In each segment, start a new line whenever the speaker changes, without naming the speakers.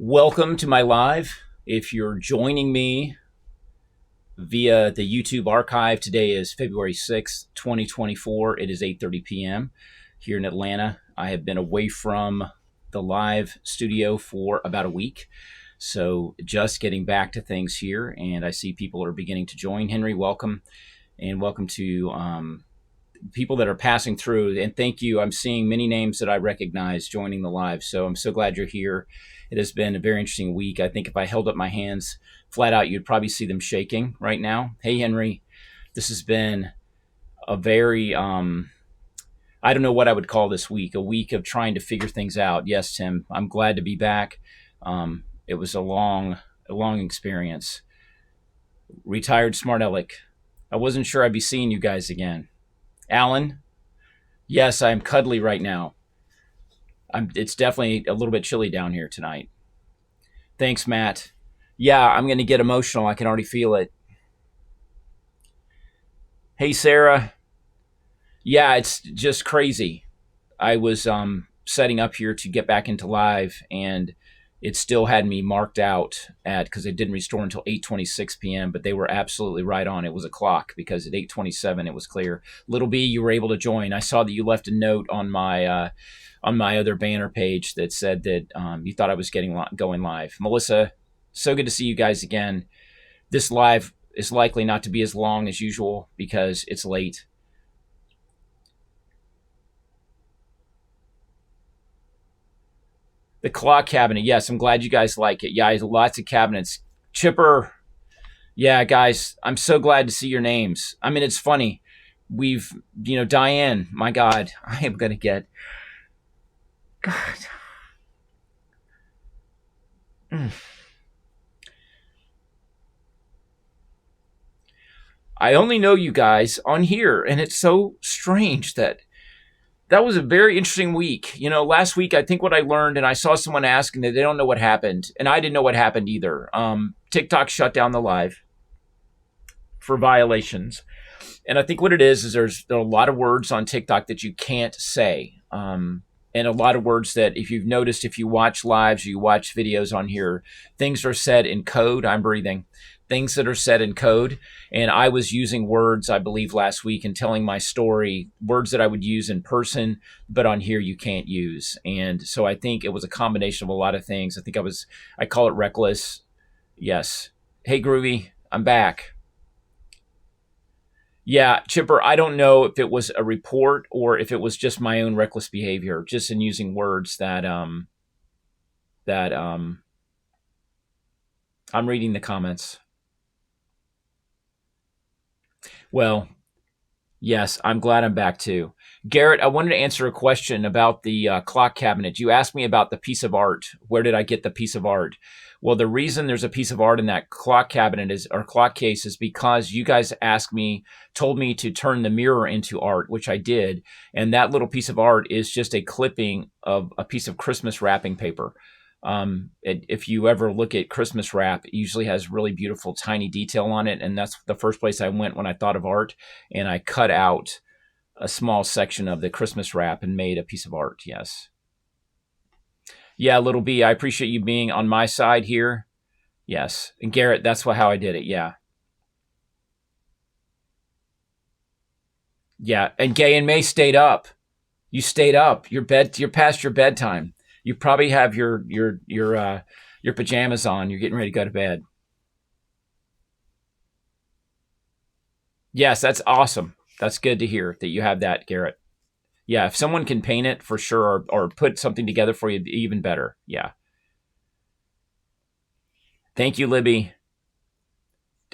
Welcome to my live. If you're joining me via the YouTube archive, today is February 6th, 2024. It is 8:30 p.m. here in Atlanta. I have been away from the live studio for about a week, so just getting back to things here, and I see people are beginning to join. Henry, welcome, and welcome to people that are passing through, and thank you. I'm seeing many names that I recognize joining the live, so I'm so glad you're here. It has been a very interesting week. I think if I held up my hands flat out, you'd probably see them shaking right now. Hey, Henry, this has been a very, I don't know what I would call this week, a week of trying to figure things out. Yes, Tim, I'm glad to be back. It was a long experience. Retired Smart Aleck. I wasn't sure I'd be seeing you guys again. Alan, yes, I'm cuddly right now. It's definitely a little bit chilly down here tonight. Thanks, Matt. Yeah, I'm going to get emotional. I can already feel it. Hey, Sarah. Yeah, it's just crazy. I was setting up here to get back into live, and it still had me marked out because it didn't restore until 8:26 p.m., but they were absolutely right on. It was a clock because at 8:27 it was clear. Little B, you were able to join. I saw that you left a note on my other banner page that said that you thought I was going live. Melissa, so good to see you guys again. This live is likely not to be as long as usual because it's late. The clock cabinet. Yes, I'm glad you guys like it. Yeah, lots of cabinets. Chipper. Yeah, guys, I'm so glad to see your names. I mean, it's funny. Diane, my God, I am going to get. God. I only know you guys on here, and it's so strange that was a very interesting week. Last week, I think what I learned, and I saw someone asking that they don't know what happened, and I didn't know what happened either. TikTok shut down the live for violations. And I think what it is there are a lot of words on TikTok that you can't say. And a lot of words that, if you've noticed, if you watch lives or you watch videos on here, things are said in code. I'm breathing. Things that are said in code. And I was using words, I believe, last week and telling my story, words that I would use in person, but on here you can't use. And so I think it was a combination of a lot of things. I call it reckless. Yes. Hey, Groovy, I'm back. Yeah, Chipper, I don't know if it was a report or if it was just my own reckless behavior, just in using words that I'm reading the comments. Well, yes, I'm glad I'm back too. Garrett, I wanted to answer a question about the clock cabinet. You asked me about the piece of art. Where did I get the piece of art? Well, the reason there's a piece of art in that clock cabinet or clock case is because you guys told me to turn the mirror into art, which I did. And that little piece of art is just a clipping of a piece of Christmas wrapping paper. If you ever look at Christmas wrap, it usually has really beautiful tiny detail on it. And that's the first place I went when I thought of art. And I cut out a small section of the Christmas wrap and made a piece of art. Yes. Yeah, Little B, I appreciate you being on my side here. Yes. And Garrett, that's how I did it. Yeah. Yeah. And Gay and May stayed up. You stayed up. You're past your bedtime. You probably have your pajamas on. You're getting ready to go to bed. Yes, that's awesome. That's good to hear that you have that, Garrett. Yeah, if someone can paint it for sure or put something together for you, even better. Yeah. Thank you, Libby.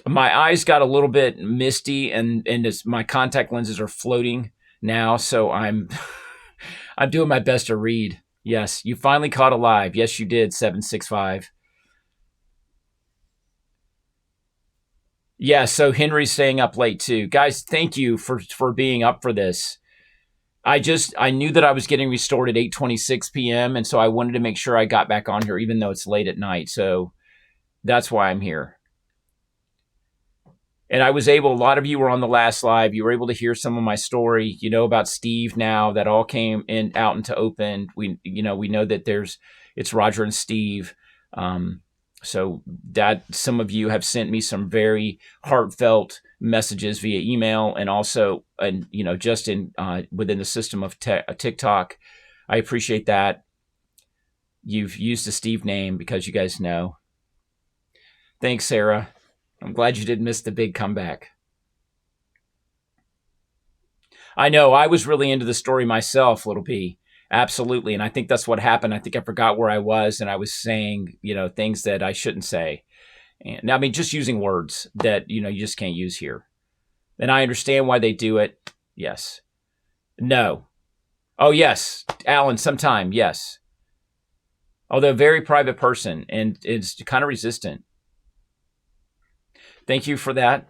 My eyes got a little bit misty and my contact lenses are floating now, so I'm doing my best to read. Yes, you finally caught alive. Yes, you did, 765. Yeah, so Henry's staying up late too. Guys, thank you for being up for this. I knew that I was getting restored at 8:26 p.m. and so I wanted to make sure I got back on here even though it's late at night. So that's why I'm here. And a lot of you were on the last live. You were able to hear some of my story. You know about Steve now. That all came out into open. We know that it's Roger and Steve. So that some of you have sent me some very heartfelt messages via email, and also, and just in within the system of TikTok. I appreciate that. You've used the Steve name because you guys know. Thanks, Sarah. I'm glad you didn't miss the big comeback. I know I was really into the story myself, Little P. Absolutely. And I think that's what happened. I think I forgot where I was, and I was saying, things that I shouldn't say. And I mean, just using words that, you just can't use here. And I understand why they do it. Yes. No. Oh, yes. Alan, sometime. Yes. Although a very private person, and it's kind of resistant. Thank you for that.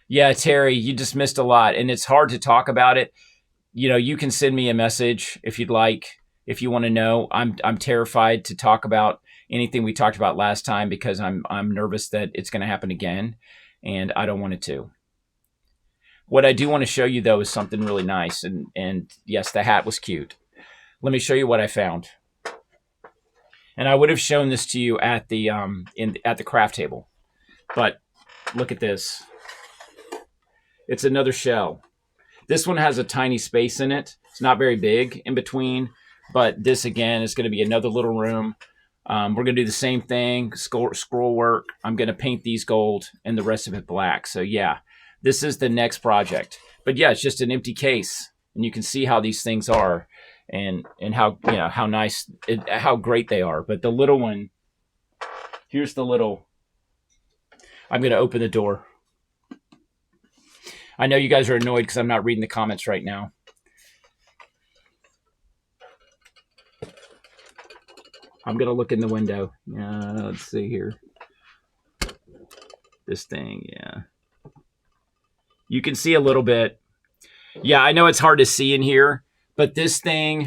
Yeah, Terry, you just missed a lot, and it's hard to talk about it. You can send me a message if you'd like, if you want to know. I'm terrified to talk about anything we talked about last time because I'm nervous that it's going to happen again, and I don't want it to. What I do want to show you though is something really nice, and yes, the hat was cute. Let me show you what I found. And I would have shown this to you at the at the craft table, but look at this. It's another shell. This one has a tiny space in it. It's not very big in between, but this again is going to be another little room. We're going to do the same thing, scroll work. I'm going to paint these gold and the rest of it black. So yeah, this is the next project. But yeah, it's just an empty case, and you can see how these things are, and how how nice, how great they are. But the little one, here's the little. I'm going to open the door. I know you guys are annoyed because I'm not reading the comments right now. I'm going to look in the window. Let's see here. This thing, yeah. You can see a little bit. Yeah, I know it's hard to see in here, but this thing,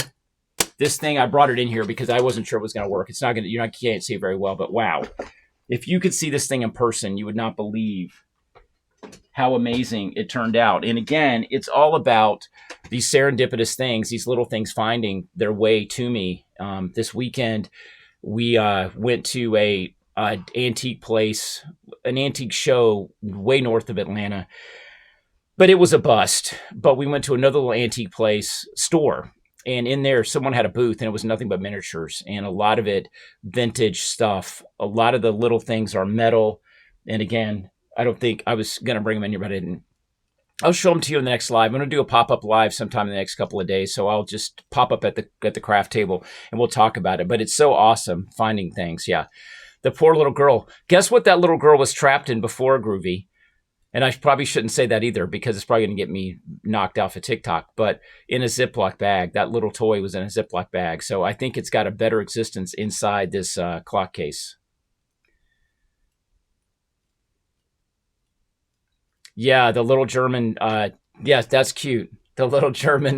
I brought it in here because I wasn't sure it was going to work. It's not going to, you can't see it very well, but wow. If you could see this thing in person, you would not believe how amazing it turned out. And again, it's all about these serendipitous things, these little things finding their way to me. This weekend, we went to a antique place, an antique show way north of Atlanta, but it was a bust. But we went to another little antique place store, and in there, someone had a booth, and it was nothing but miniatures, and a lot of it vintage stuff. A lot of the little things are metal. And again, I don't think I was going to bring them in here, but I didn't. I'll show them to you in the next live. I'm going to do a pop-up live sometime in the next couple of days. So I'll just pop up at the craft table and we'll talk about it. But it's so awesome finding things. Yeah. The poor little girl. Guess what that little girl was trapped in before, Groovy? And I probably shouldn't say that either because it's probably going to get me knocked off of TikTok. But in a Ziploc bag, that little toy was in a Ziploc bag. So I think it's got a better existence inside this clock case. Yeah, the little German. Yes, that's cute. The little German,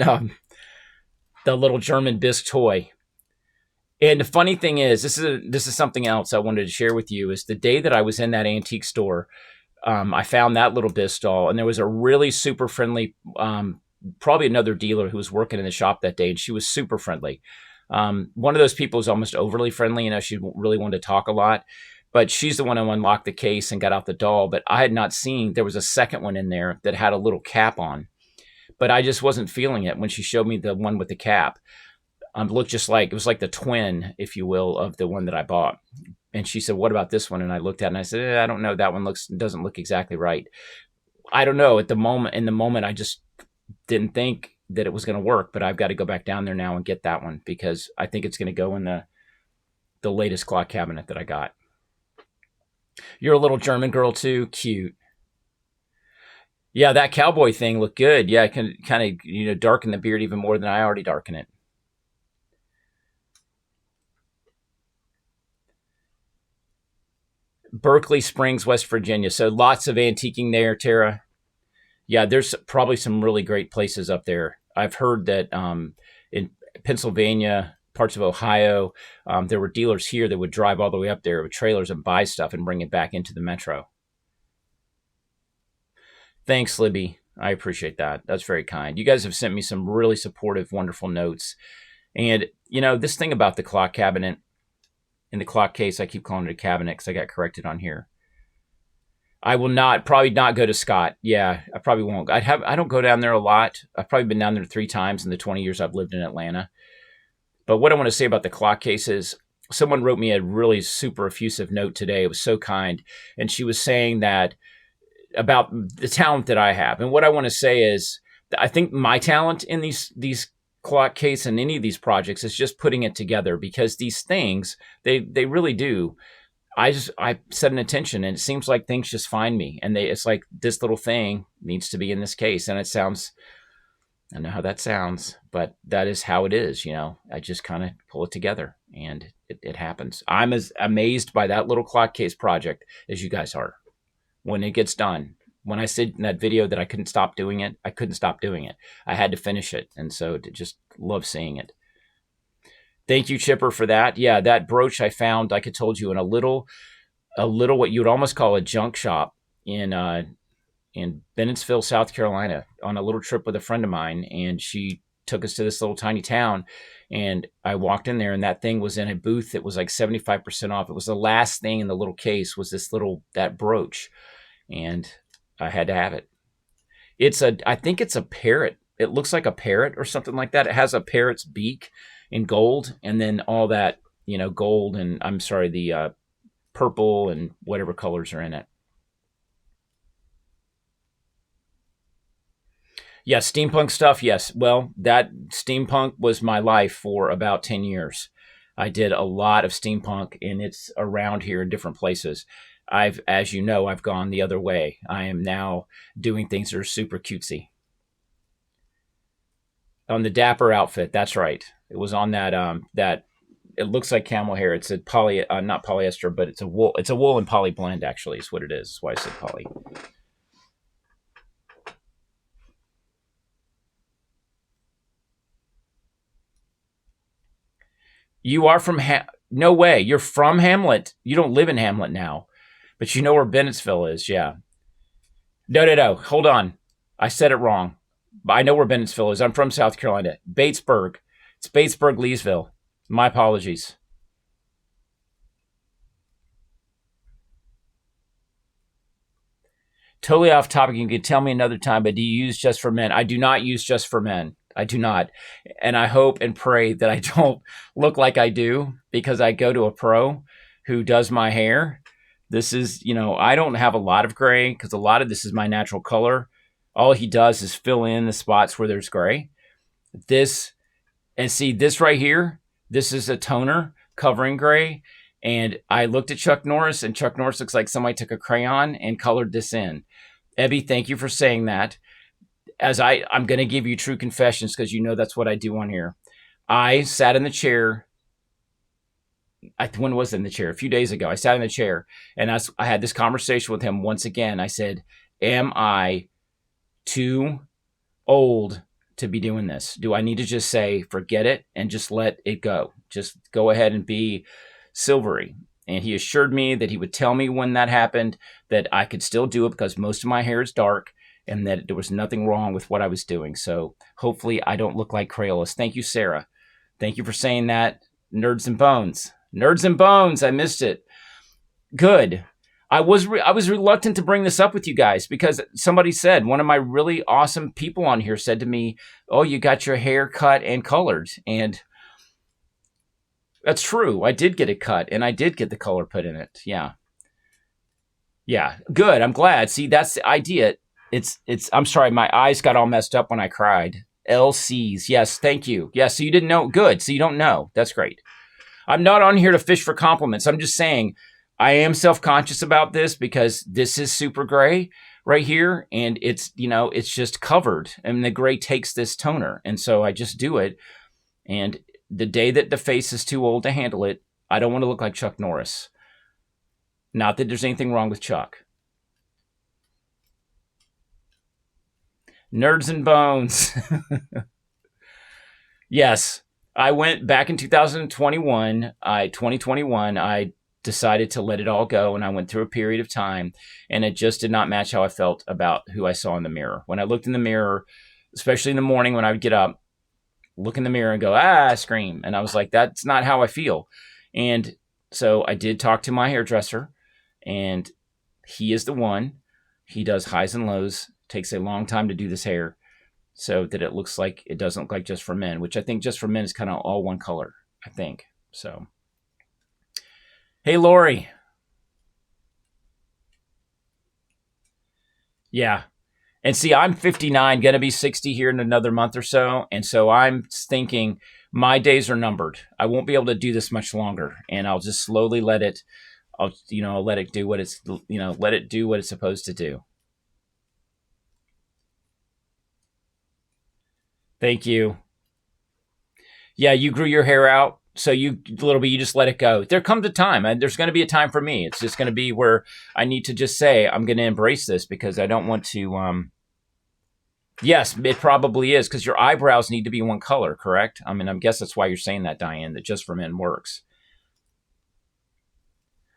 bisque toy. And the funny thing is, this is something else I wanted to share with you. Is the day that I was in that antique store, I found that little bisque doll, and there was a really super friendly, probably another dealer who was working in the shop that day, and she was super friendly. One of those people who's almost overly friendly. She really wanted to talk a lot. But she's the one who unlocked the case and got out the doll. But I had not seen, there was a second one in there that had a little cap on. But I just wasn't feeling it when she showed me the one with the cap. It looked just like, it was like the twin, if you will, of the one that I bought. And she said, what about this one? And I looked at it and I said, I don't know. That one doesn't look exactly right. I don't know. In the moment, I just didn't think that it was going to work. But I've got to go back down there now and get that one because I think it's going to go in the latest clock cabinet that I got. You're a little German girl too. Cute. Yeah, that cowboy thing looked good. Yeah, it can kind of, darken the beard even more than I already darken it. Berkeley Springs, West Virginia. So lots of antiquing there, Tara. Yeah, there's probably some really great places up there. I've heard that in Pennsylvania, parts of Ohio, there were dealers here that would drive all the way up there with trailers and buy stuff and bring it back into the metro. Thanks, Libby. I appreciate that. That's very kind. You guys have sent me some really supportive, wonderful notes. And, this thing about the clock cabinet, in the clock case. I keep calling it a cabinet because I got corrected on here. I will probably not go to Scott. Yeah, I probably won't. I don't go down there a lot. I've probably been down there 3 times in the 20 years I've lived in Atlanta. But what I want to say about the clock case is someone wrote me a really super effusive note today. It was so kind. And she was saying that about the talent that I have. And what I want to say is I think my talent in these clock case and any of these projects is just putting it together, because these things, they really do. I set an intention, and it seems like things just find me, and it's like this little thing needs to be in this case. And it sounds, I know how that sounds, but that is how it is. I just kind of pull it together, and it happens. I'm as amazed by that little clock case project as you guys are when it gets done. When I said in that video that I couldn't stop doing it, I couldn't stop doing it. I had to finish it. And so just love seeing it. Thank you, Chipper, for that. Yeah, that brooch I found, like I told you, in a little what you would almost call a junk shop in Bennettsville, South Carolina, on a little trip with a friend of mine. And she took us to this little tiny town. And I walked in there, and that thing was in a booth that was like 75% off. It was the last thing in the little case was that brooch. And I had to have it. I think it's a parrot. It looks like a parrot or something like that. It has a parrot's beak in gold, and then all that, gold and the purple and whatever colors are in it. Yeah, steampunk stuff. Yes. Well, that steampunk was my life for about 10 years. I did a lot of steampunk, and it's around here in different places. As you know, I've gone the other way. I am now doing things that are super cutesy. On the Dapper outfit, that's right. It was on that it looks like camel hair. It's a not polyester, but it's a wool. It's a wool and poly blend, actually, is what it is. That's why I said poly. You are from no way. You're from Hamlet. You don't live in Hamlet now. But you know where Bennettsville is, yeah. No. Hold on. I said it wrong. I know where Bennettsville is. I'm from South Carolina. Batesburg. It's Batesburg, Leesville. My apologies. Totally off topic. You can tell me another time, but do you use Just for Men? I do not use Just for Men. I do not. And I hope and pray that I don't look like I do, because I go to a pro who does my hair. This is, I don't have a lot of gray because a lot of this is my natural color. All he does is fill in the spots where there's gray. This right here, this is a toner covering gray. And I looked at Chuck Norris, and Chuck Norris looks like somebody took a crayon and colored this in. Ebby, thank you for saying that. As I'm going to give you true confessions, because that's what I do on here. I sat in the chair. When was it in the chair? A few days ago. I sat in the chair, and I had this conversation with him once again. I said, am I too old to be doing this? Do I need to just say, forget it and just let it go? Just go ahead and be silvery. And he assured me that he would tell me when that happened, that I could still do it because most of my hair is dark, and that there was nothing wrong with what I was doing. So hopefully I don't look like Crayolas. Thank you, Sarah. Thank you for saying that. Nerds and Bones. Nerds and Bones. I missed it. Good. I was reluctant to bring this up with you guys because somebody said, one of my really awesome people on here said to me, oh, you got your hair cut and colored. And that's true. I did get it cut, and I did get the color put in it. Yeah. Yeah. Good. I'm glad. See, that's the idea. I'm sorry. My eyes got all messed up when I cried. LCs. Yes. Thank you. Yes. So you didn't know. Good. So you don't know. That's great. I'm not on here to fish for compliments. I'm just saying I am self-conscious about this because this is super gray right here. And it's just covered, and the gray takes this toner. And so I just do it. And the day that the face is too old to handle it, I don't want to look like Chuck Norris. Not that there's anything wrong with Chuck. Nerds and Bones. Yes, I went back in 2021. 2021, I decided to let it all go, and I went through a period of time, and it just did not match how I felt about who I saw in the mirror. When I looked in the mirror, especially in the morning when I would get up, look in the mirror and go, scream. And I was like, that's not how I feel. And So I did talk to my hairdresser, and he is the one. He does highs and lows. Takes a long time to do this hair, so that it looks like, it doesn't look like Just for Men, which I think Just for Men is kind of all one color, I think. So, hey, Lori. Yeah. And see, I'm 59, going to be 60 here in another month or so. And so I'm thinking my days are numbered. I won't be able to do this much longer. And I'll just slowly let it, I'll let it do what it's, let it do what it's supposed to do. Thank you. Yeah, you grew your hair out. So you just let it go. There comes a time, and there's going to be a time for me. It's just going to be where I need to just say, I'm going to embrace this, because I don't want to, yes, it probably is, because your eyebrows need to be one color, correct? I mean, I guess that's why you're saying that, Diane, that Just for Men works.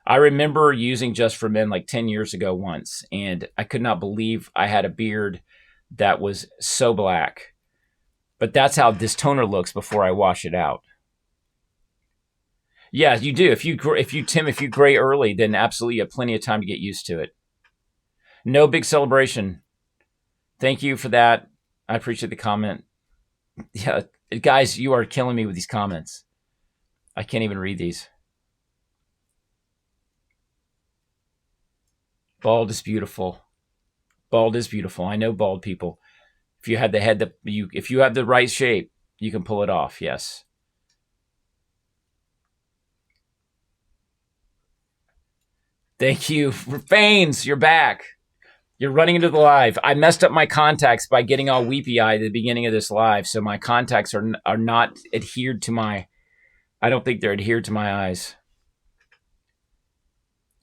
I remember using Just for Men like 10 years ago once, and I could not believe I had a beard that was so black. But that's how this toner looks before I wash it out. Yeah, you do. If you gray early, then absolutely you have plenty of time to get used to it. No big celebration. Thank you for that. I appreciate the comment. Yeah, guys, you are killing me with these comments. I can't even read these. Bald is beautiful. Bald is beautiful. I know bald people. If you have the head if you have the right shape, you can pull it off. Yes. Thank you. Fanes, you're back. You're running into the live. I messed up my contacts by getting all weepy-eyed at the beginning of this live, so my contacts are not adhered to my, I don't think they're adhered to my eyes.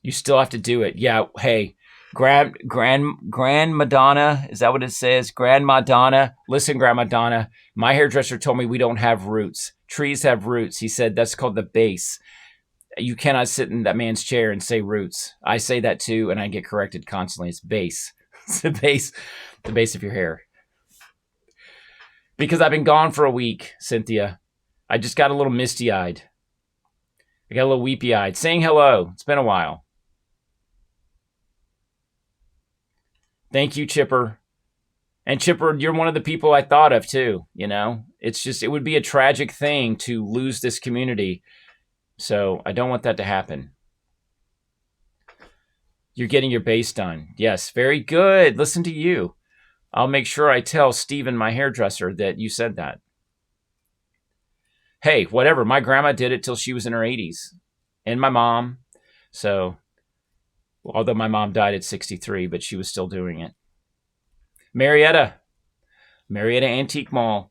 You still have to do it. Yeah, hey, Grand Madonna, is that what it says? Grand Madonna. Listen, Grand Madonna, my hairdresser told me we don't have roots. Trees have roots. He said that's called the base. You cannot sit in that man's chair and say roots. I say that too, and I get corrected constantly. It's base. It's the base of your hair. Because I've been gone for a week, Cynthia. I just got a little misty-eyed. I got a little weepy-eyed. Saying hello. It's been a while. Thank you, Chipper. And Chipper, you're one of the people I thought of too, It's just, it would be a tragic thing to lose this community. So I don't want that to happen. You're getting your base done. Yes, very good. Listen to you. I'll make sure I tell Steven, my hairdresser, that you said that. Hey, whatever. My grandma did it till she was in her 80s. And my mom. So, although my mom died at 63, but she was still doing it. Marietta Antique Mall.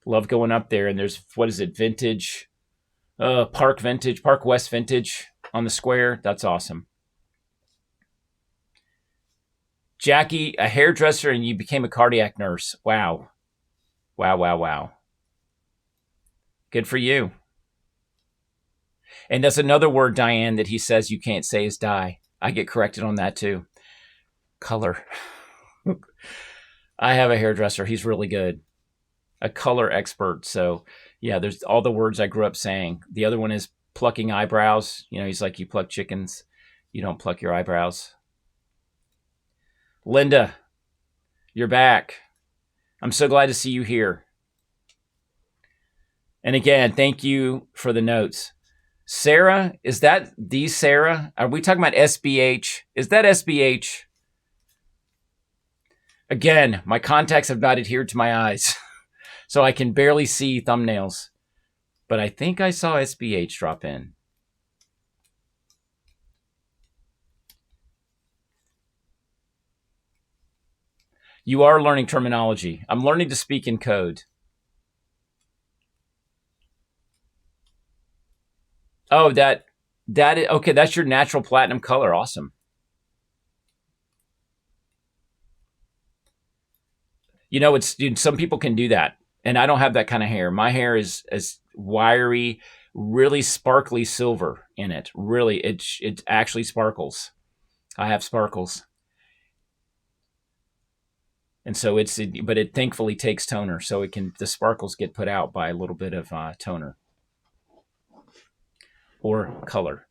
Love going up there. And there's, what is it, Vintage, Park West Vintage on the square. That's awesome. Jackie, a hairdresser, and you became a cardiac nurse. Wow. Good for you. And that's another word, Diane, that he says you can't say is dye. I get corrected on that too. Color. I have a hairdresser. He's really good. A color expert. So yeah, there's all the words I grew up saying. The other one is plucking eyebrows. He's like, you pluck chickens. You don't pluck your eyebrows. Linda, you're back. I'm so glad to see you here. And again, thank you for the notes. Sarah, is that the Sarah? Are we talking about SBH? Is that SBH? Again, my contacts have not adhered to my eyes, so I can barely see thumbnails. But I think I saw SBH drop in. You are learning terminology. I'm learning to speak in code. Oh, that is, okay, that's your natural platinum color. Awesome. Some people can do that, and I don't have that kind of hair. My hair is wiry, really sparkly silver in it. Really, it actually sparkles. I have sparkles. And so but it thankfully takes toner, so the sparkles get put out by a little bit of toner. or color?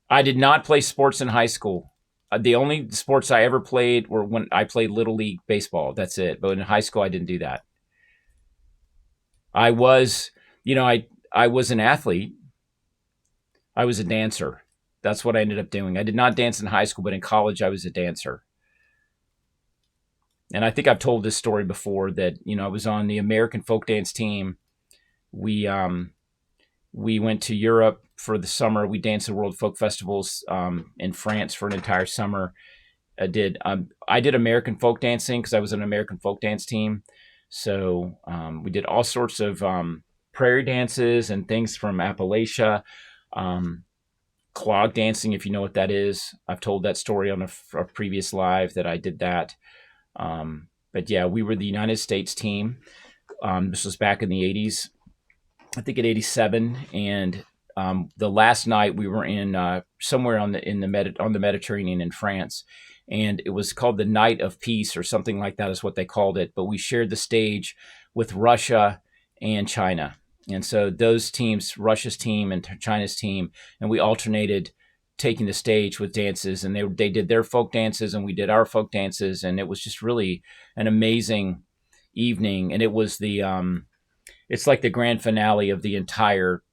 I did not play sports in high school. The only sports I ever played were when I played Little League baseball. That's it. But in high school, I didn't do that. I was, I was an athlete. I was a dancer. That's what I ended up doing. I did not dance in high school, but in college, I was a dancer. And I think I've told this story before that, I was on the American folk dance team. We went to Europe for the summer. We danced at World Folk Festivals in France for an entire summer. I did American folk dancing because I was an American folk dance team. So we did all sorts of prairie dances and things from Appalachia. Clog dancing, if you know what that is. I've told that story on a previous live that I did that. But yeah, we were the United States team. This was back in the 80s, I think in 87. And the last night we were in somewhere on the Mediterranean in France. And it was called the Night of Peace or something like that is what they called it. But we shared the stage with Russia and China. And so those teams, Russia's team and China's team, and we alternated taking the stage with dances, and they did their folk dances and we did our folk dances. And it was just really an amazing evening. And it was it's like the grand finale of the entire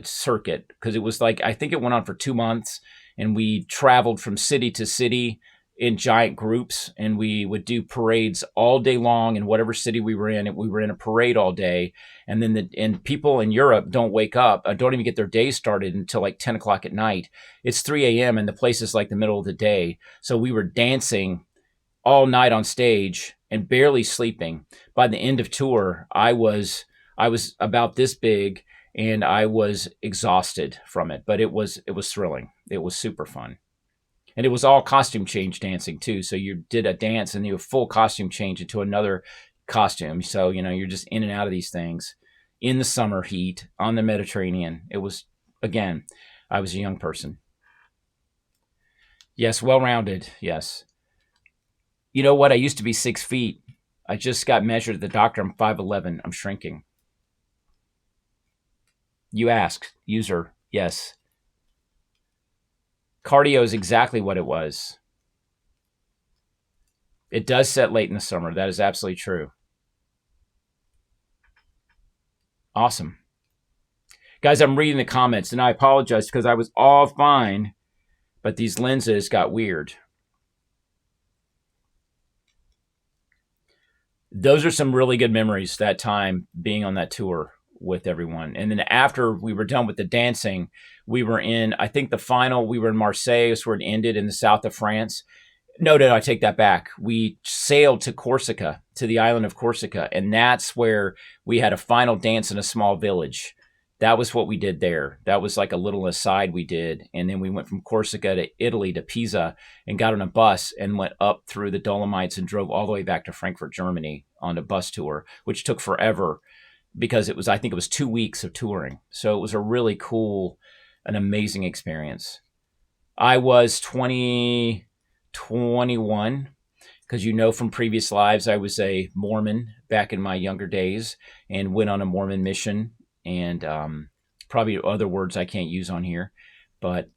circuit, because it was like, I think it went on for 2 months, and we traveled from city to city in giant groups, and we would do parades all day long in whatever city we were in. We were in a parade all day, and then and people in Europe don't wake up, don't even get their day started until like 10 o'clock at night. It's 3 a.m. and the place is like the middle of the day. So we were dancing all night on stage and barely sleeping. By the end of tour, I was about this big, and I was exhausted from it, but it was thrilling. It was super fun. And it was all costume change dancing too. So you did a dance and you have full costume change into another costume. So, you're just in and out of these things in the summer heat on the Mediterranean. It was, again, I was a young person. Yes, well-rounded. Yes. You know what? I used to be 6 feet. I just got measured at the doctor. I'm 5'11". I'm shrinking. You asked, user. Yes. Cardio is exactly what it was. It does set late in the summer. That is absolutely true. Awesome. Guys, I'm reading the comments, and I apologize because I was all fine, but these lenses got weird. Those are some really good memories, that time being on that tour with everyone. And then after we were done with the dancing, we were in, I think the final, we were in Marseille, where it ended, in the south of France. No, I take that back. We sailed to Corsica, to the island of Corsica, and that's where we had a final dance in a small village. That was what we did there. That was like a little aside we did. And then we went from Corsica to Italy, to Pisa, and got on a bus and went up through the Dolomites and drove all the way back to Frankfurt, Germany on a bus tour, which took forever because I think it was 2 weeks of touring. So it was a really cool, an amazing experience. I was 21, because from previous lives, I was a Mormon back in my younger days and went on a Mormon mission, and probably other words I can't use on here, but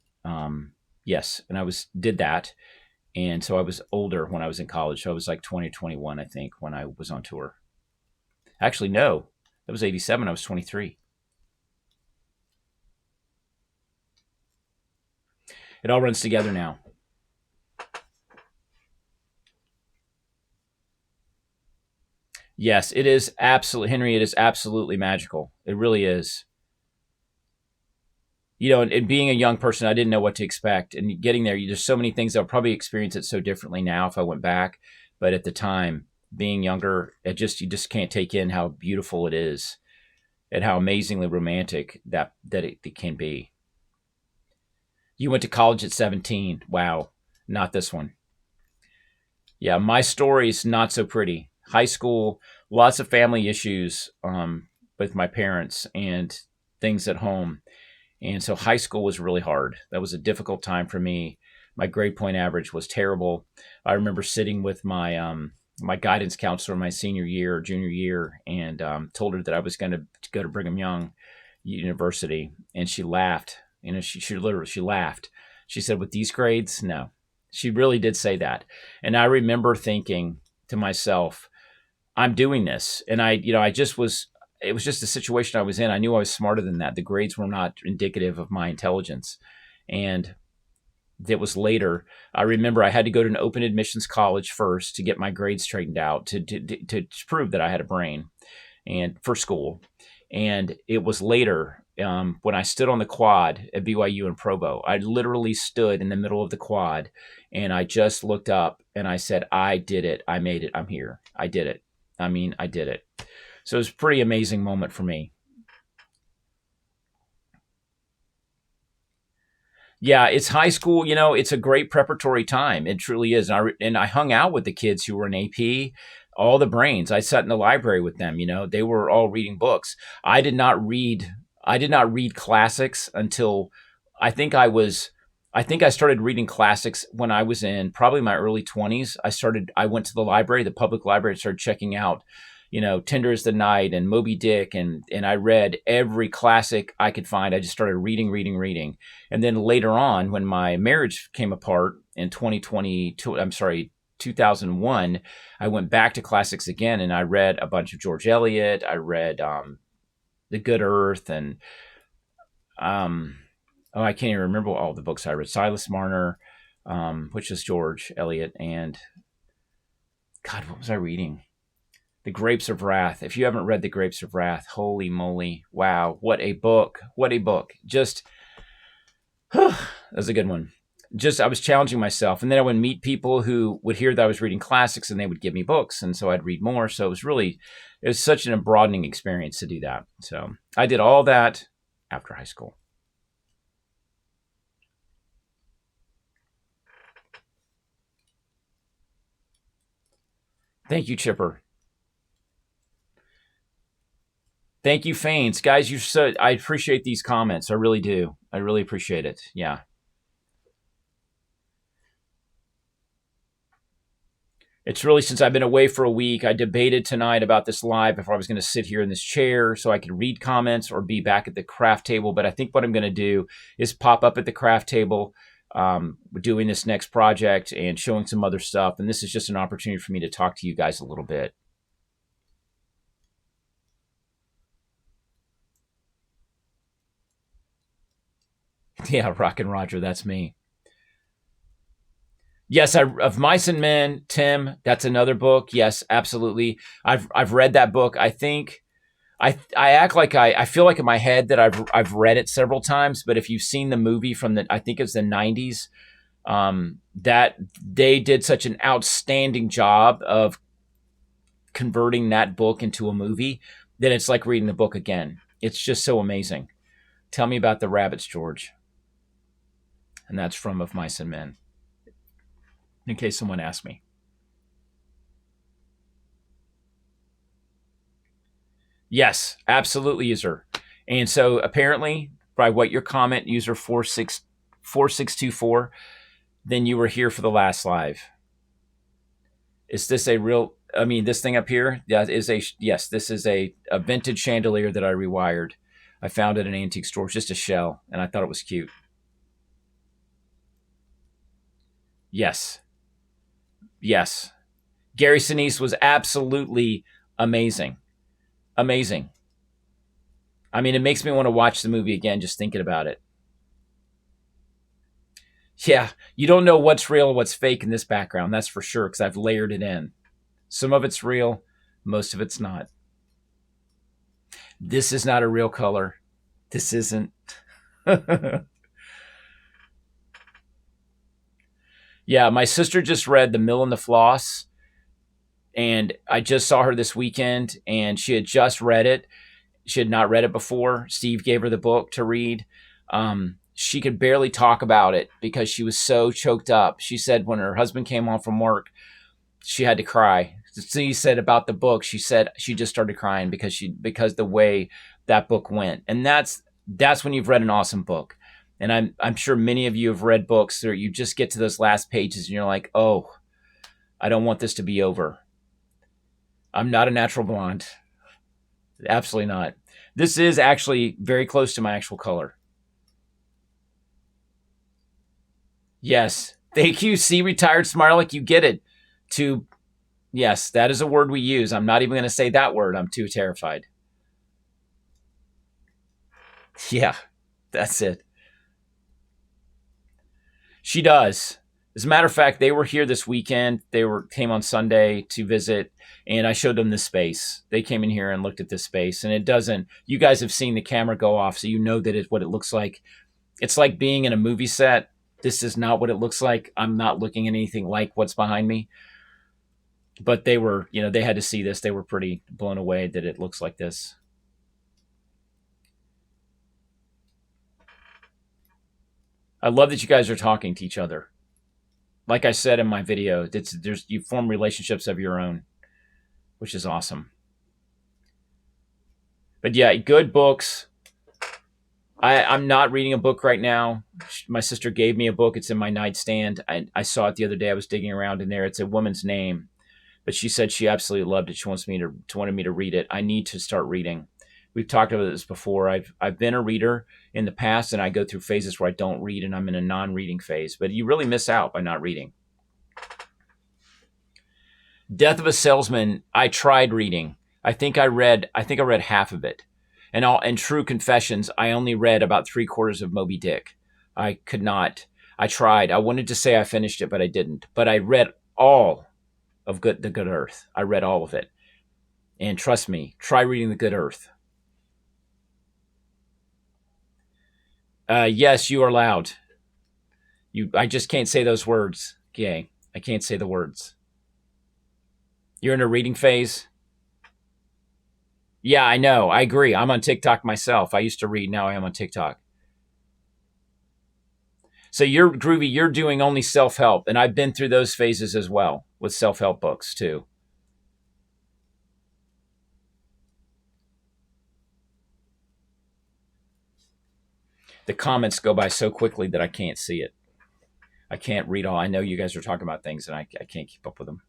yes, and I did that. And so I was older when I was in college. So I was like 20, 21, I think, when I was on tour. Actually, no, that was 87. I was 23. It all runs together now. Yes, it is absolutely, Henry, it is absolutely magical. It really is. And being a young person, I didn't know what to expect. And getting there, there's so many things. I'll probably experience it so differently now if I went back. But at the time, being younger, you just can't take in how beautiful it is and how amazingly romantic that it can be. You went to college at 17. Wow. Not this one. Yeah, my story's not so pretty. High school, lots of family issues with my parents and things at home. And so high school was really hard. That was a difficult time for me. My grade point average was terrible. I remember sitting with my my guidance counselor my senior year or junior year, and told her that I was going to go to Brigham Young University, and she laughed. She literally laughed. She said, "With these grades, no." She really did say that, and I remember thinking to myself, "I'm doing this," and I just was. It was just a situation I was in. I knew I was smarter than that. The grades were not indicative of my intelligence, and that was later. I remember I had to go to an open admissions college first to get my grades straightened out to prove that I had a brain and for school. And it was later when I stood on the quad at BYU in Provo. I literally stood in the middle of the quad and I just looked up and I said, "I did it. I made it. I'm here. I did it. I did it." So it was a pretty amazing moment for me. Yeah, it's high school. It's a great preparatory time. It truly is. And I hung out with the kids who were in AP, all the brains. I sat in the library with them. They were all reading books. I did not read. I did not read classics until I think I was. I think I started reading classics when I was in probably my early 20s. I went to the library, the public library, and started checking out Tender is the Night and Moby Dick. And I read every classic I could find. I just started reading, reading, reading. And then later on, when my marriage came apart in 2001, I went back to classics again and I read a bunch of George Eliot. I read The Good Earth and, I can't even remember all the books I read. Silas Marner, which is George Eliot. And God, what was I reading? The Grapes of Wrath. If you haven't read The Grapes of Wrath, holy moly. Wow. What a book. What a book. Just, that was a good one. I was challenging myself. And then I would meet people who would hear that I was reading classics and they would give me books. And so I'd read more. So it was such an broadening experience to do that. So I did all that after high school. Thank you, Chipper. Thank you, Fanes. Guys, I appreciate these comments. I really do. I really appreciate it. Yeah. It's really since I've been away for a week. I debated tonight about this live if I was going to sit here in this chair so I could read comments or be back at the craft table. But I think what I'm going to do is pop up at the craft table, doing this next project and showing some other stuff. And this is just an opportunity for me to talk to you guys a little bit. Yeah, Rock and Roger, that's me. Yes, of Mice and Men, Tim, that's another book. Yes, absolutely. I've read that book. I think I act like I feel like in my head that I've read it several times, but if you've seen the movie from I think it's the 90s, that they did such an outstanding job of converting that book into a movie that it's like reading the book again. It's just so amazing. Tell me about the rabbits, George. And that's from Of Mice and Men, in case someone asks me. Yes, absolutely, user. And so apparently, by what your comment, user 4624, then you were here for the last live. Is this a real, this thing up here? Yes, this is a vintage chandelier that I rewired. I found it at an antique store. It's just a shell, and I thought it was cute. Yes. Yes. Gary Sinise was absolutely amazing. Amazing. It makes me want to watch the movie again just thinking about it. Yeah, you don't know what's real and what's fake in this background, that's for sure, because I've layered it in. Some of it's real, most of it's not. This is not a real color. This isn't. Yeah, my sister just read The Mill and the Floss, and I just saw her this weekend, and she had just read it. She had not read it before. Steve gave her the book to read. She could barely talk about it because she was so choked up. She said when her husband came home from work, she had to cry. Steve said about the book, she said she just started crying because the way that book went. And that's when you've read an awesome book. And I'm sure many of you have read books where you just get to those last pages and you're like, oh, I don't want this to be over. I'm not a natural blonde. Absolutely not. This is actually very close to my actual color. Yes. Thank you. See, retired Smarlick, you get it. Yes, that is a word we use. I'm not even going to say that word. I'm too terrified. Yeah, that's it. She does. As a matter of fact, they were here this weekend. Came on Sunday to visit, and I showed them this space. They came in here and looked at this space, and it doesn't. You guys have seen the camera go off, so you know that it's what it looks like. It's like being in a movie set. This is not what it looks like. I'm not looking at anything like what's behind me. But they were, they had to see this. They were pretty blown away that it looks like this. I love that you guys are talking to each other. Like I said in my video, you form relationships of your own, which is awesome. But yeah, good books. I'm not reading a book right now. My sister gave me a book. It's in my nightstand. I saw it the other day. I was digging around in there. It's a woman's name, but she said she absolutely loved it. She wanted me to read it. I need to start reading. We've talked about this before. I've been a reader in the past, and I go through phases where I don't read, and I'm in a non-reading phase. But you really miss out by not reading. Death of a Salesman. I tried reading. I think I read half of it. And True Confessions, I only read about 3/4 of Moby Dick. I could not. I tried. I wanted to say I finished it, but I didn't. But I read all of The Good Earth. I read all of it. And trust me, try reading The Good Earth. Yes, you are loud. I just can't say those words. Okay, I can't say the words. You're in a reading phase? Yeah, I know. I agree. I'm on TikTok myself. I used to read. Now I am on TikTok. So you're Groovy. You're doing only self-help. And I've been through those phases as well with self-help books too. The comments go by so quickly that I can't see it. I can't read all. I know you guys are talking about things and I can't keep up with them.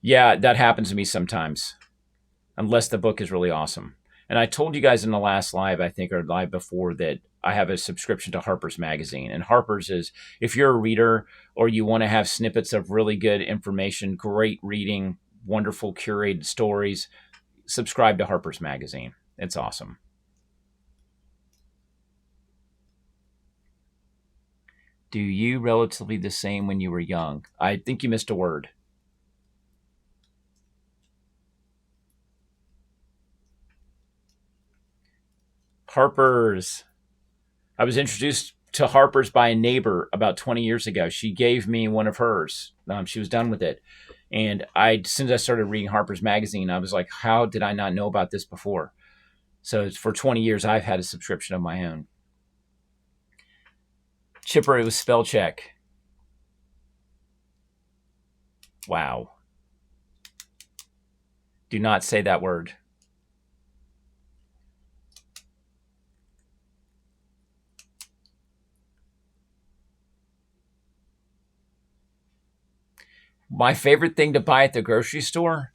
Yeah, that happens to me sometimes, unless the book is really awesome. And I told you guys in the last live, I think, or live before, that I have a subscription to Harper's Magazine. And Harper's is, if you're a reader or you want to have snippets of really good information, great reading, wonderful curated stories, subscribe to Harper's Magazine. It's awesome. Do you relatively the same when you were young? I think you missed a word. Harper's. I was introduced to Harper's by a neighbor about 20 years ago. She gave me one of hers. She was done with it. And as soon as I started reading Harper's Magazine, I was like, how did I not know about this before? So for 20 years, I've had a subscription of my own. Chipper, it was spell check. Wow. Do not say that word. My favorite thing to buy at the grocery store?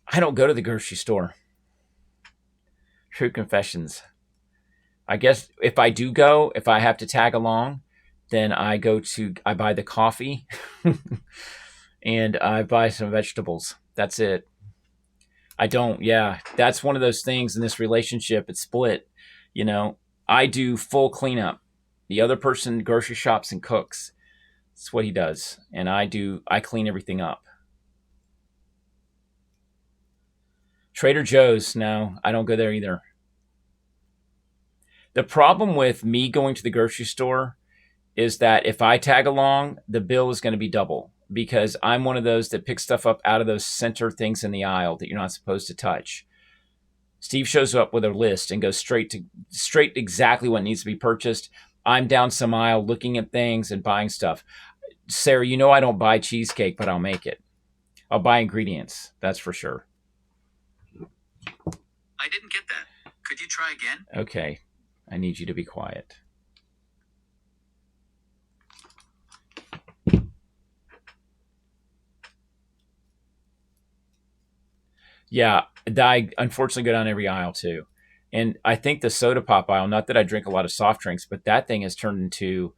I don't go to the grocery store. True confessions. I guess if I do go, if I have to tag along, then I buy the coffee and I buy some vegetables. That's it. I don't, yeah. That's one of those things in this relationship. It's split. I do full cleanup. The other person grocery shops and cooks. That's what he does. And I clean everything up. Trader Joe's, no, I don't go there either. The problem with me going to the grocery store is that if I tag along, the bill is going to be double, because I'm one of those that picks stuff up out of those center things in the aisle that you're not supposed to touch. Steve shows up with a list and goes straight exactly what needs to be purchased. I'm down some aisle looking at things and buying stuff. Sarah, I don't buy cheesecake, but I'll make it. I'll buy ingredients. That's for sure.
I didn't get that. Could you try again?
Okay. I need you to be quiet. Yeah, I unfortunately go down every aisle too. And I think the soda pop aisle, not that I drink a lot of soft drinks, but that thing has turned into,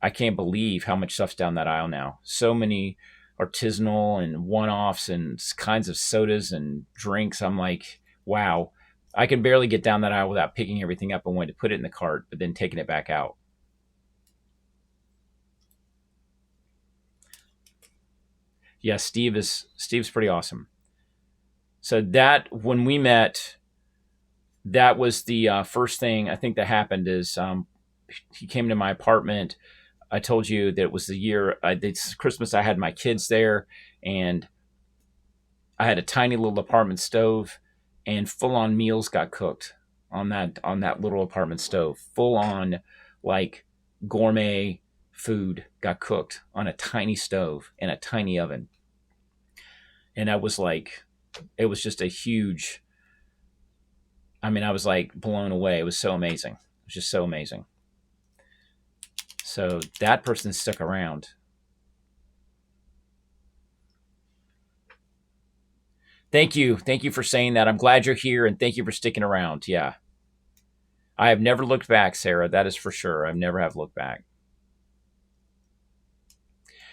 I can't believe how much stuff's down that aisle now. So many artisanal and one offs and kinds of sodas and drinks. I'm like, wow, I can barely get down that aisle without picking everything up and wanting to put it in the cart, but then taking it back out. Yeah, Steve's pretty awesome. So that when we met, that was the first thing I think that happened is he came to my apartment. I told you that it was the year it's Christmas. I had my kids there, and I had a tiny little apartment stove, and full on meals got cooked on that little apartment stove. Full on like gourmet food got cooked on a tiny stove in a tiny oven, and I was like, it was just a huge. I mean, I was like blown away. It was so amazing. It was just so amazing. So that person stuck around. Thank you. Thank you for saying that. I'm glad you're here and thank you for sticking around. Yeah. I have never looked back, Sarah. That is for sure. I've never have looked back.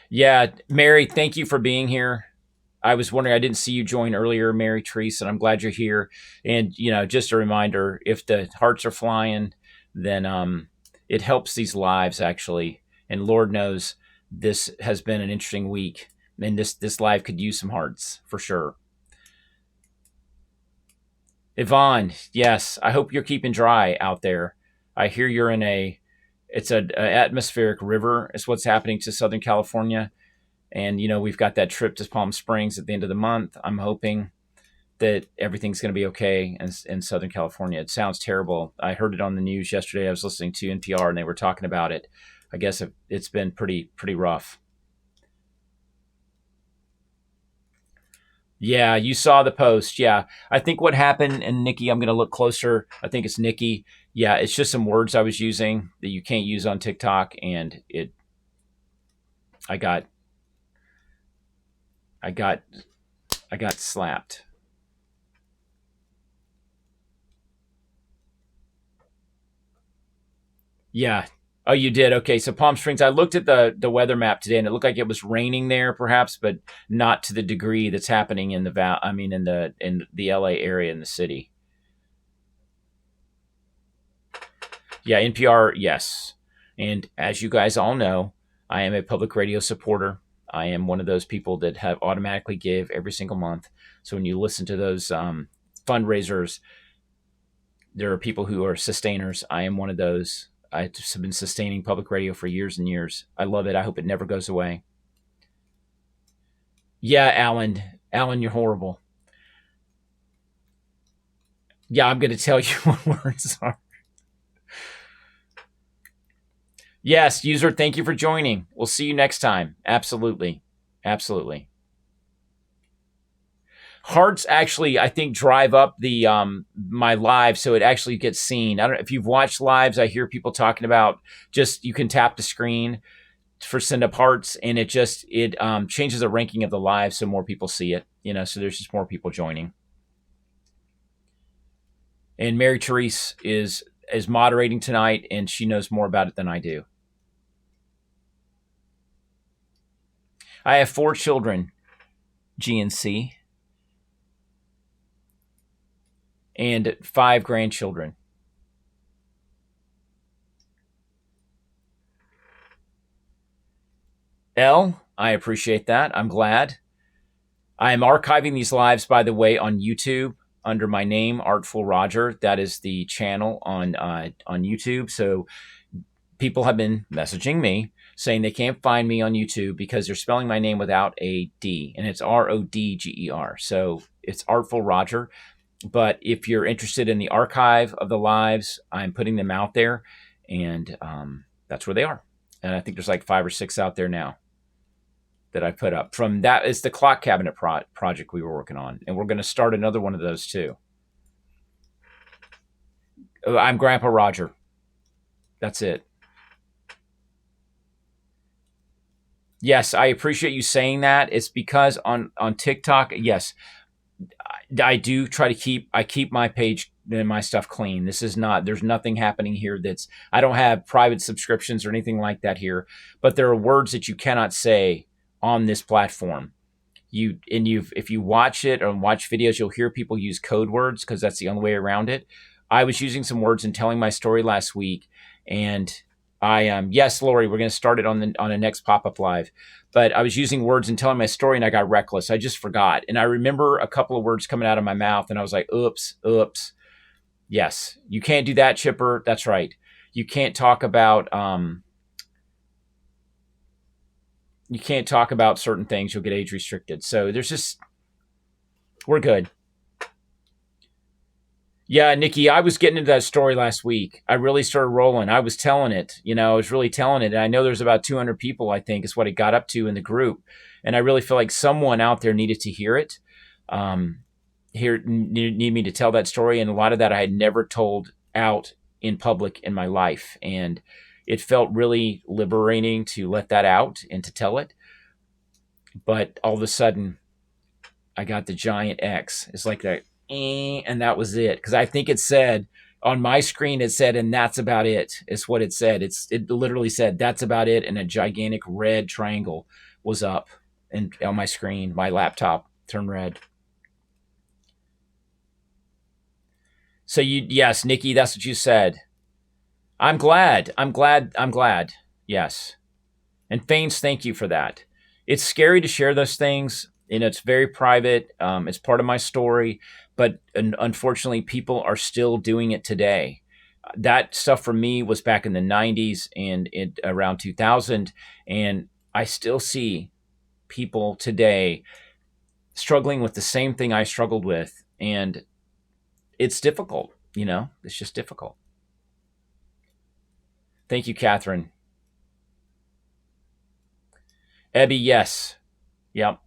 Yeah, Mary, thank you for being here. I was wondering, I didn't see you join earlier, Mary Treese, and I'm glad you're here. And, just a reminder, if the hearts are flying, then it helps these lives actually. And Lord knows this has been an interesting week. And this live could use some hearts for sure. Yvonne, yes, I hope you're keeping dry out there. I hear you're in it's a atmospheric river is what's happening to Southern California. And, we've got that trip to Palm Springs at the end of the month. I'm hoping that everything's going to be okay in Southern California. It sounds terrible. I heard it on the news yesterday. I was listening to NPR and they were talking about it. I guess it's been pretty rough. Yeah, you saw the post. Yeah. I think what happened, and Nikki, I'm going to look closer. I think it's Nikki. Yeah, it's just some words I was using that you can't use on TikTok. And I got, I got, I got slapped. Yeah. Oh, you did. Okay. So Palm Springs. I looked at the weather map today, and it looked like it was raining there, perhaps, but not to the degree that's happening in the I mean, in the LA area in the city. Yeah, NPR. Yes. And as you guys all know, I am a public radio supporter. I am one of those people that have automatically give every single month. So when you listen to those fundraisers, there are people who are sustainers. I am one of those. I've just been sustaining public radio for years and years. I love it. I hope it never goes away. Yeah, Alan. Alan, you're horrible. Yeah, I'm going to tell you what words are. Yes, user, thank you for joining. We'll see you next time. Absolutely. Absolutely. Hearts actually, I think, drive up the my live so it actually gets seen. I don't know if you've watched lives. I hear people talking about just you can tap the screen for send up hearts, and it changes the ranking of the live so more people see it. So there's just more people joining. And Mary Therese is moderating tonight, and she knows more about it than I do. I have 4 children, GNC, and 5 grandchildren. L, I appreciate that. I'm glad. I am archiving these lives, by the way, on YouTube under my name, Artful Roger. That is the channel on YouTube. So people have been messaging me saying they can't find me on YouTube because they're spelling my name without a D, and it's Rodger. So it's Artful Roger. But if you're interested in the archive of the lives, I'm putting them out there, and that's where they are. And I think there's like 5 or 6 out there now that I put up. From that is the clock cabinet project we were working on, and we're going to start another one of those too. I'm Grandpa Roger. That's it. Yes, I appreciate you saying that. It's because on TikTok, yes, I do try to keep my page and my stuff clean. This is not, there's nothing happening here I don't have private subscriptions or anything like that here, but there are words that you cannot say on this platform. If you watch it or watch videos, you'll hear people use code words because that's the only way around it. I was using some words and telling my story last week, and yes, Lori, we're going to start it on the next pop-up live. But I was using words and telling my story, and I got reckless. I just forgot, and I remember a couple of words coming out of my mouth, and I was like, "Oops." Yes, you can't do that, Chipper. That's right. You can't talk about certain things. You'll get age restricted. So we're good. Yeah, Nikki, I was getting into that story last week. I really started rolling. I was telling it, I was really telling it. And I know there's about 200 people, I think, is what it got up to in the group. And I really feel like someone out there needed to hear it. Need me to tell that story. And a lot of that I had never told out in public in my life. And it felt really liberating to let that out and to tell it. But all of a sudden, I got the giant X. It's like that. And that was it. Because I think it said on my screen, it said, and that's about it. It's what it said. It literally said, that's about it. And a gigantic red triangle was up and on my screen. My laptop turned red. So yes, Nikki, that's what you said. I'm glad. Yes. And Fains, thank you for that. It's scary to share those things. It's very private. It's part of my story. But unfortunately, people are still doing it today. That stuff for me was back in the 90s and around 2000. And I still see people today struggling with the same thing I struggled with. And it's difficult, it's just difficult. Thank you, Catherine. Ebby, yes. Yep.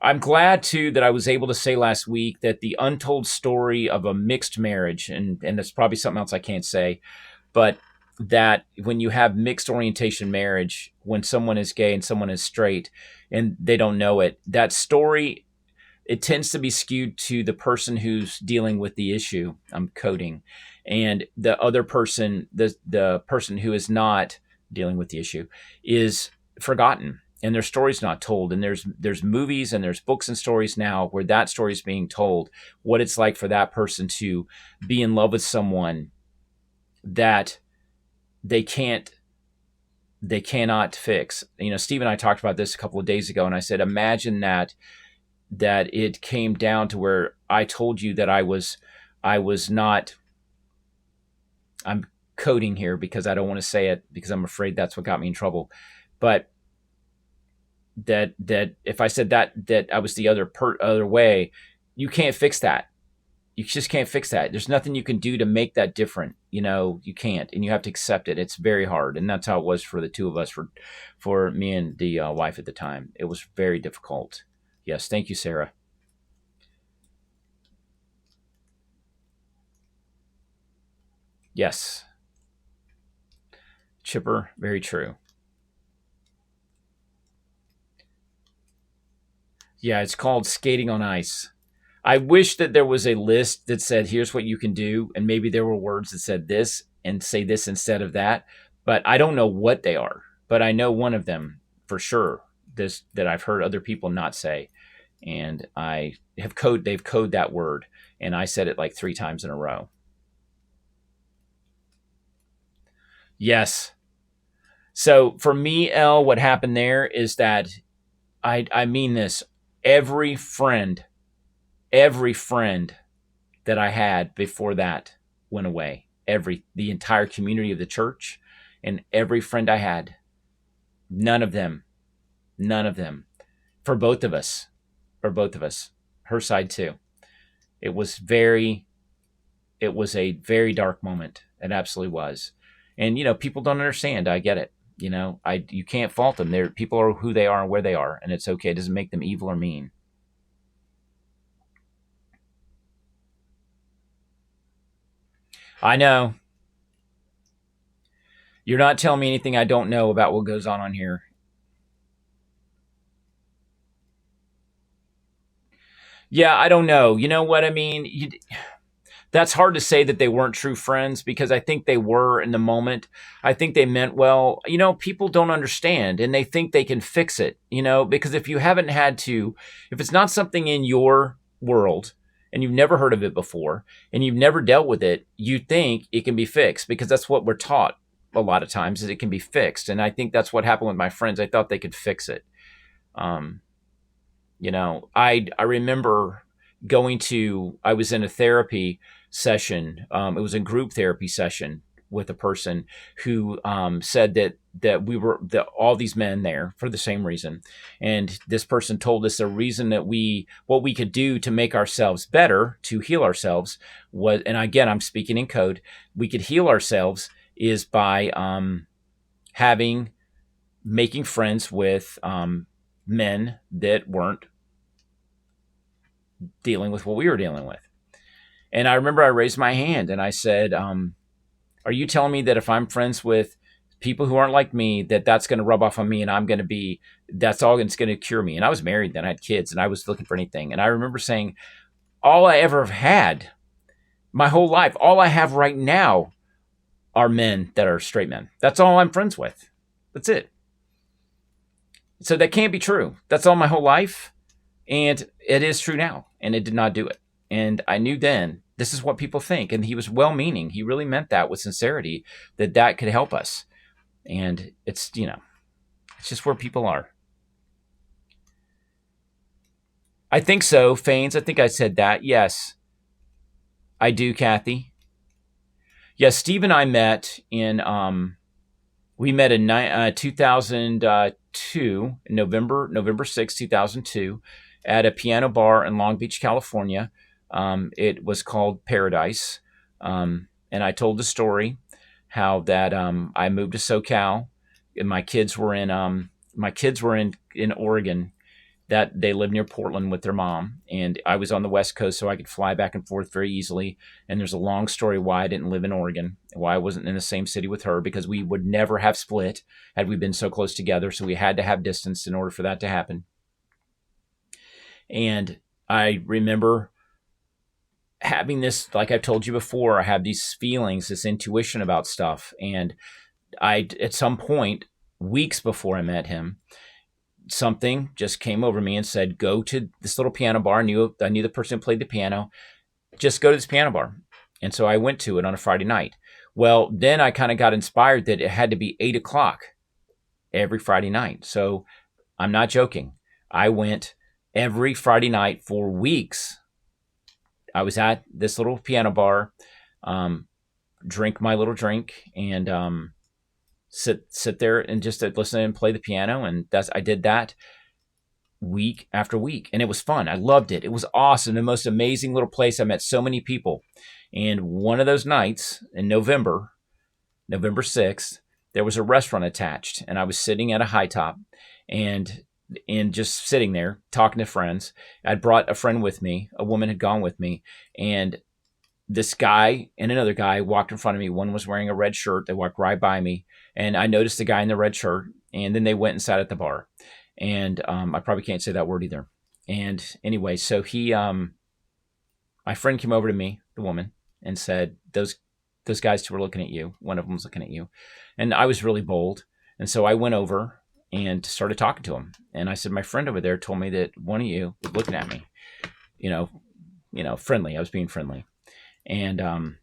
I'm glad, too, that I was able to say last week that the untold story of a mixed marriage, and that's probably something else I can't say, but that when you have mixed orientation marriage, when someone is gay and someone is straight and they don't know it, that story, it tends to be skewed to the person who's dealing with the issue. I'm coding. And the other person, the person who is not dealing with the issue, is forgotten. And their story's not told. And there's movies and there's books and stories now where that story is being told, what it's like for that person to be in love with someone that they cannot fix. Steve and I talked about this a couple of days ago, and I said, imagine that it came down to where I told you that I was not, I'm coding here because I don't want to say it because I'm afraid that's what got me in trouble. But that if I said that I was the other way, you can't fix that. You just can't fix that. There's nothing you can do to make that different. You can't, and you have to accept it. It's very hard. And that's how it was for the two of us, for me and the wife at the time. It was very difficult. Yes. Thank you, Sarah. Yes. Chipper, very true. Yeah, it's called skating on ice. I wish that there was a list that said, here's what you can do. And maybe there were words that said this and say this instead of that. But I don't know what they are. But I know one of them for sure, that I've heard other people not say. And they've coded that word. And I said it like 3 times in a row. Yes. So for me, Elle, what happened there is that I mean this. Every friend that I had before that went away. The entire community of the church and every friend I had, none of them, for both of us, her side too. It was a very dark moment. It absolutely was. And, people don't understand. I get it. You can't fault them. People are who they are and where they are, and it's okay. It doesn't make them evil or mean. I know. You're not telling me anything I don't know about what goes on here. Yeah, I don't know. You know what I mean? That's hard to say that they weren't true friends because I think they were in the moment. I think they meant well. People don't understand and they think they can fix it, because if you haven't had to, if it's not something in your world and you've never heard of it before and you've never dealt with it, you think it can be fixed because that's what we're taught a lot of times is it can be fixed. And I think that's what happened with my friends. I thought they could fix it. Um, I remember I was in a therapy session. It was a group therapy session with a person who said that we were all these men there for the same reason, and this person told us the reason that what we could do to make ourselves better, to heal ourselves was, and again I'm speaking in code, we could heal ourselves is by having making friends with men that weren't dealing with what we were dealing with. And I remember I raised my hand and I said, are you telling me that if I'm friends with people who aren't like me, that's going to rub off on me and that's all that's going to cure me? And I was married then, I had kids and I was looking for anything. And I remember saying, all I ever have had my whole life, all I have right now are men that are straight men. That's all I'm friends with. That's it. So that can't be true. That's all my whole life. And it is true now. And it did not do it. And I knew then this is what people think. And he was well meaning. He really meant that with sincerity, that could help us. And it's just where people are. I think so, Fanes. I think I said that. Yes, I do, Kathy. Yes, Steve and I met we met in 2002, November 6, 2002, at a piano bar in Long Beach, California. It was called Paradise. And I told the story how that I moved to SoCal and my kids were in Oregon, that they lived near Portland with their mom. And I was on the West Coast, so I could fly back and forth very easily. And there's a long story why I didn't live in Oregon, why I wasn't in the same city with her, because we would never have split had we been so close together. So we had to have distance in order for that to happen. And I remember having this, like I've told you before, I have these feelings, this intuition about stuff. And at some point, weeks before I met him, something just came over me and said, go to this little piano bar. I knew the person who played the piano. Just go to this piano bar. And so I went to it on a Friday night. Well, then I kind of got inspired that it had to be 8:00 every Friday night. So I'm not joking. I went every Friday night for weeks. I was at this little piano bar, drink my little drink, and sit there and just listen and play the piano. And I did that week after week, and it was fun. I loved it. It was awesome. The most amazing little place. I met so many people. And one of those nights in November 6th, there was a restaurant attached, and I was sitting at a high top and just sitting there talking to friends. I'd brought a friend with me. A woman had gone with me, and this guy and another guy walked in front of me. One was wearing a red shirt. They walked right by me, and I noticed the guy in the red shirt, and then they went and sat at the bar. And I probably can't say that word either. And anyway, so my friend came over to me, the woman, and said, those guys two were looking at you. One of them was looking at you. And I was really bold. And so I went over and started talking to him. And I said, my friend over there told me that one of you was looking at me, friendly. I was being friendly. And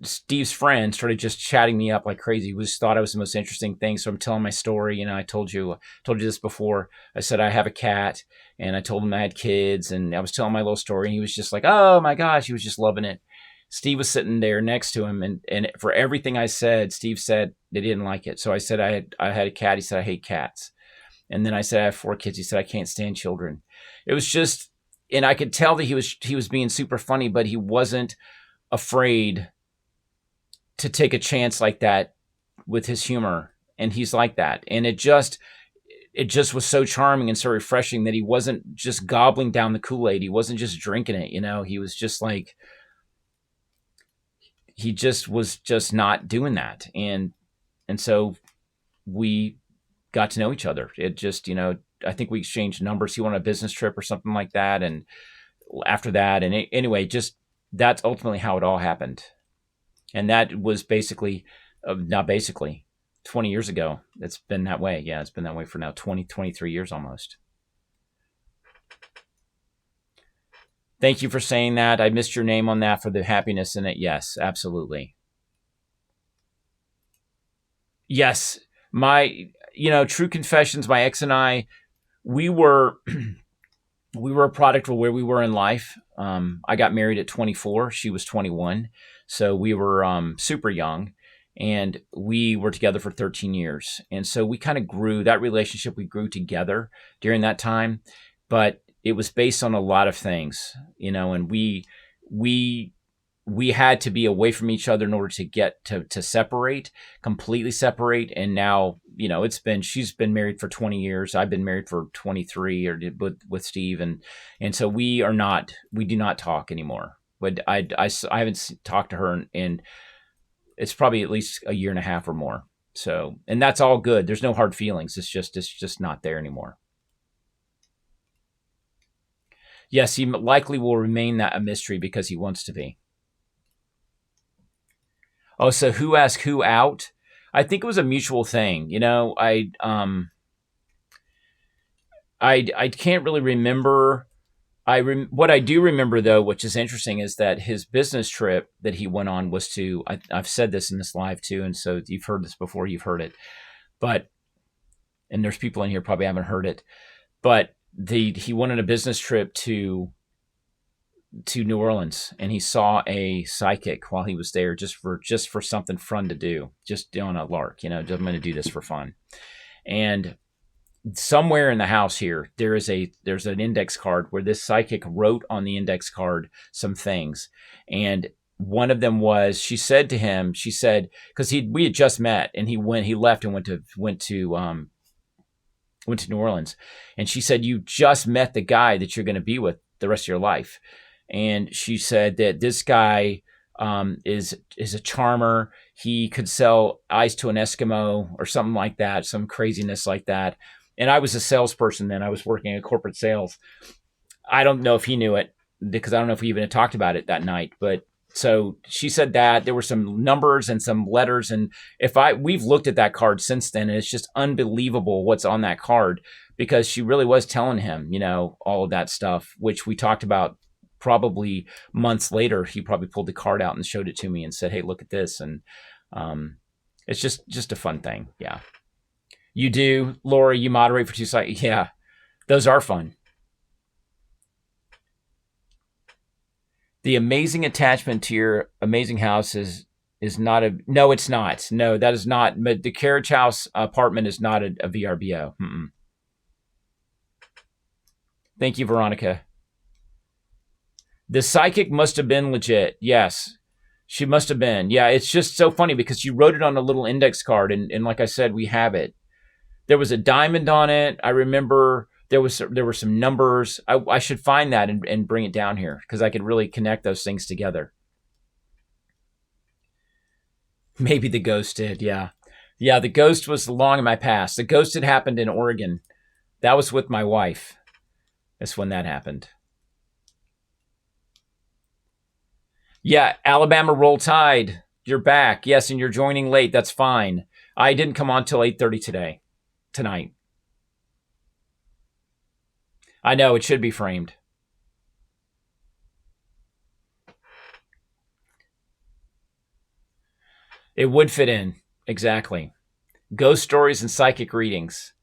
Steve's friend started just chatting me up like crazy. He just thought I was the most interesting thing. So I'm telling my story. I told you this before. I said I have a cat, and I told him I had kids, and I was telling my little story. And he was just like, "Oh my gosh," he was just loving it. Steve was sitting there next to him, and for everything I said, Steve said they didn't like it. So I said I had a cat. He said I hate cats. And then I said I have 4 kids. He said I can't stand children. It was just. And I could tell that he was being super funny, but he wasn't afraid to take a chance like that with his humor. And he's like that. And it just was so charming and so refreshing that he wasn't just gobbling down the Kool-Aid. He wasn't just drinking it. He was just like, he just was just not doing that. And so we got to know each other. It just, I think we exchanged numbers. He went on a business trip or something like that. And after that, and anyway, just that's ultimately how it all happened. And that was basically, not basically, 20 years ago. It's been that way. Yeah, it's been that way for now 23 years almost. Thank you for saying that. I missed your name on that, for the happiness in it. Yes, absolutely. Yes, true confessions, my ex and I, we were we were a product of where we were in life. I got married at 24. She was 21. So we were super young, and we were together for 13 years. And so we kind of grew that relationship. We grew together during that time, but it was based on a lot of things, and we had to be away from each other in order to get to separate, completely separate. And now, she's been married for 20 years. I've been married for 23 with Steve. And so we do not talk anymore. But I haven't talked to her in it's probably at least a year and a half or more. So, and that's all good. There's no hard feelings. It's just not there anymore. Yes, he likely will remain that a mystery because he wants to be. Oh, so who asked who out? I think it was a mutual thing. I can't really remember. What I do remember, though, which is interesting, is that his business trip that he went on was to. I've said this in this live too, and so you've heard this before. You've heard it, and there's people in here probably haven't heard it, but he went on a business trip to New Orleans, and he saw a psychic while he was there, just for something fun to do, just on a lark. I'm going to do this for fun. And somewhere in the house here, there's an index card where this psychic wrote on the index card some things, and one of them was, she said, because we had just met, and he left and went to New Orleans, and she said, you just met the guy that you're going to be with the rest of your life. And she said that this guy is a charmer. He could sell ice to an Eskimo or something like that, some craziness like that. And I was a salesperson then. I was working in corporate sales. I don't know if he knew it, because I don't know if we even had talked about it that night. But so she said that there were some numbers and some letters. And we've looked at that card since then, and it's just unbelievable what's on that card, because she really was telling him, all of that stuff, which we talked about. Probably months later, he probably pulled the card out and showed it to me and said, hey, look at this. And it's just a fun thing. Yeah. You do, Laura, you moderate for 2 seconds. Yeah, those are fun. The amazing attachment to your amazing house is not no, it's not. No, that is not. But the carriage house apartment is not a VRBO. Mm-mm. Thank you, Veronica. The psychic must have been legit. Yes, she must have been. Yeah, it's just so funny because she wrote it on a little index card. And like I said, we have it. There was a diamond on it. I remember there were some numbers. I should find that and bring it down here, because I could really connect those things together. Maybe the ghost did. Yeah. Yeah, the ghost was long in my past. The ghost had happened in Oregon. That was with my wife. That's when that happened. Yeah, Alabama Roll Tide. You're back. Yes, and you're joining late. That's fine. I didn't come on till 8:30 tonight. I know, it should be framed. It would fit in. Exactly. Ghost stories and psychic readings.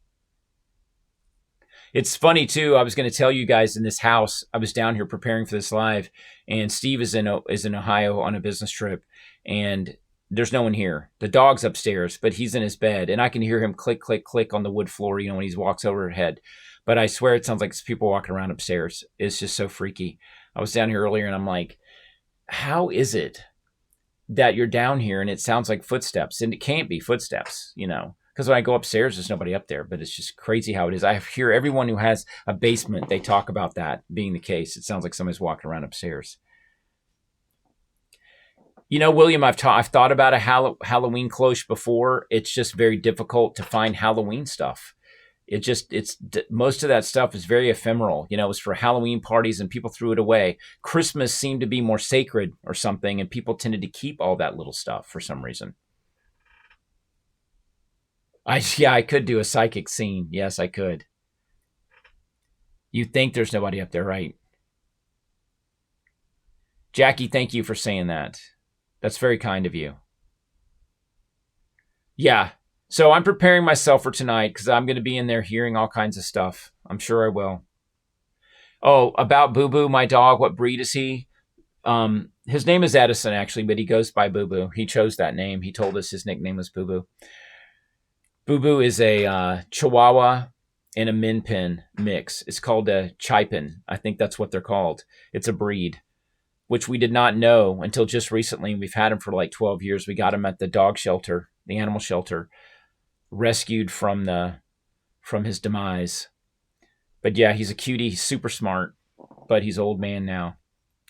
It's funny too. I was going to tell you guys, in this house, I was down here preparing for this live, and Steve is in Ohio on a business trip, and there's no one here. The dog's upstairs, but he's in his bed, and I can hear him click, click, click on the wood floor, when he walks overhead. But I swear it sounds like it's people walking around upstairs. It's just so freaky. I was down here earlier, and I'm like, how is it that you're down here and it sounds like footsteps? And it can't be footsteps, because when I go upstairs, there's nobody up there. But it's just crazy how it is. I hear everyone who has a basement, they talk about that being the case. It sounds like somebody's walking around upstairs. William, I've thought about a Halloween cloche before. It's just very difficult to find Halloween stuff. Most of that stuff is very ephemeral. It was for Halloween parties and people threw it away. Christmas seemed to be more sacred or something, and people tended to keep all that little stuff for some reason. I could do a psychic scene. Yes, I could. You think there's nobody up there, right? Jackie, thank you for saying that. That's very kind of you. Yeah. So I'm preparing myself for tonight because I'm going to be in there hearing all kinds of stuff. I'm sure I will. Oh, about Boo Boo, my dog. What breed is he? His name is Edison, actually, but he goes by Boo Boo. He chose that name. He told us his nickname was Boo Boo. Boo Boo is a Chihuahua and a Min Pin mix. It's called a Chai-Pin. I think that's what they're called. It's a breed, which we did not know until just recently. We've had him for like 12 years. We got him at the dog shelter, the animal shelter, rescued from his demise. But yeah, he's a cutie. He's super smart, but he's old man now.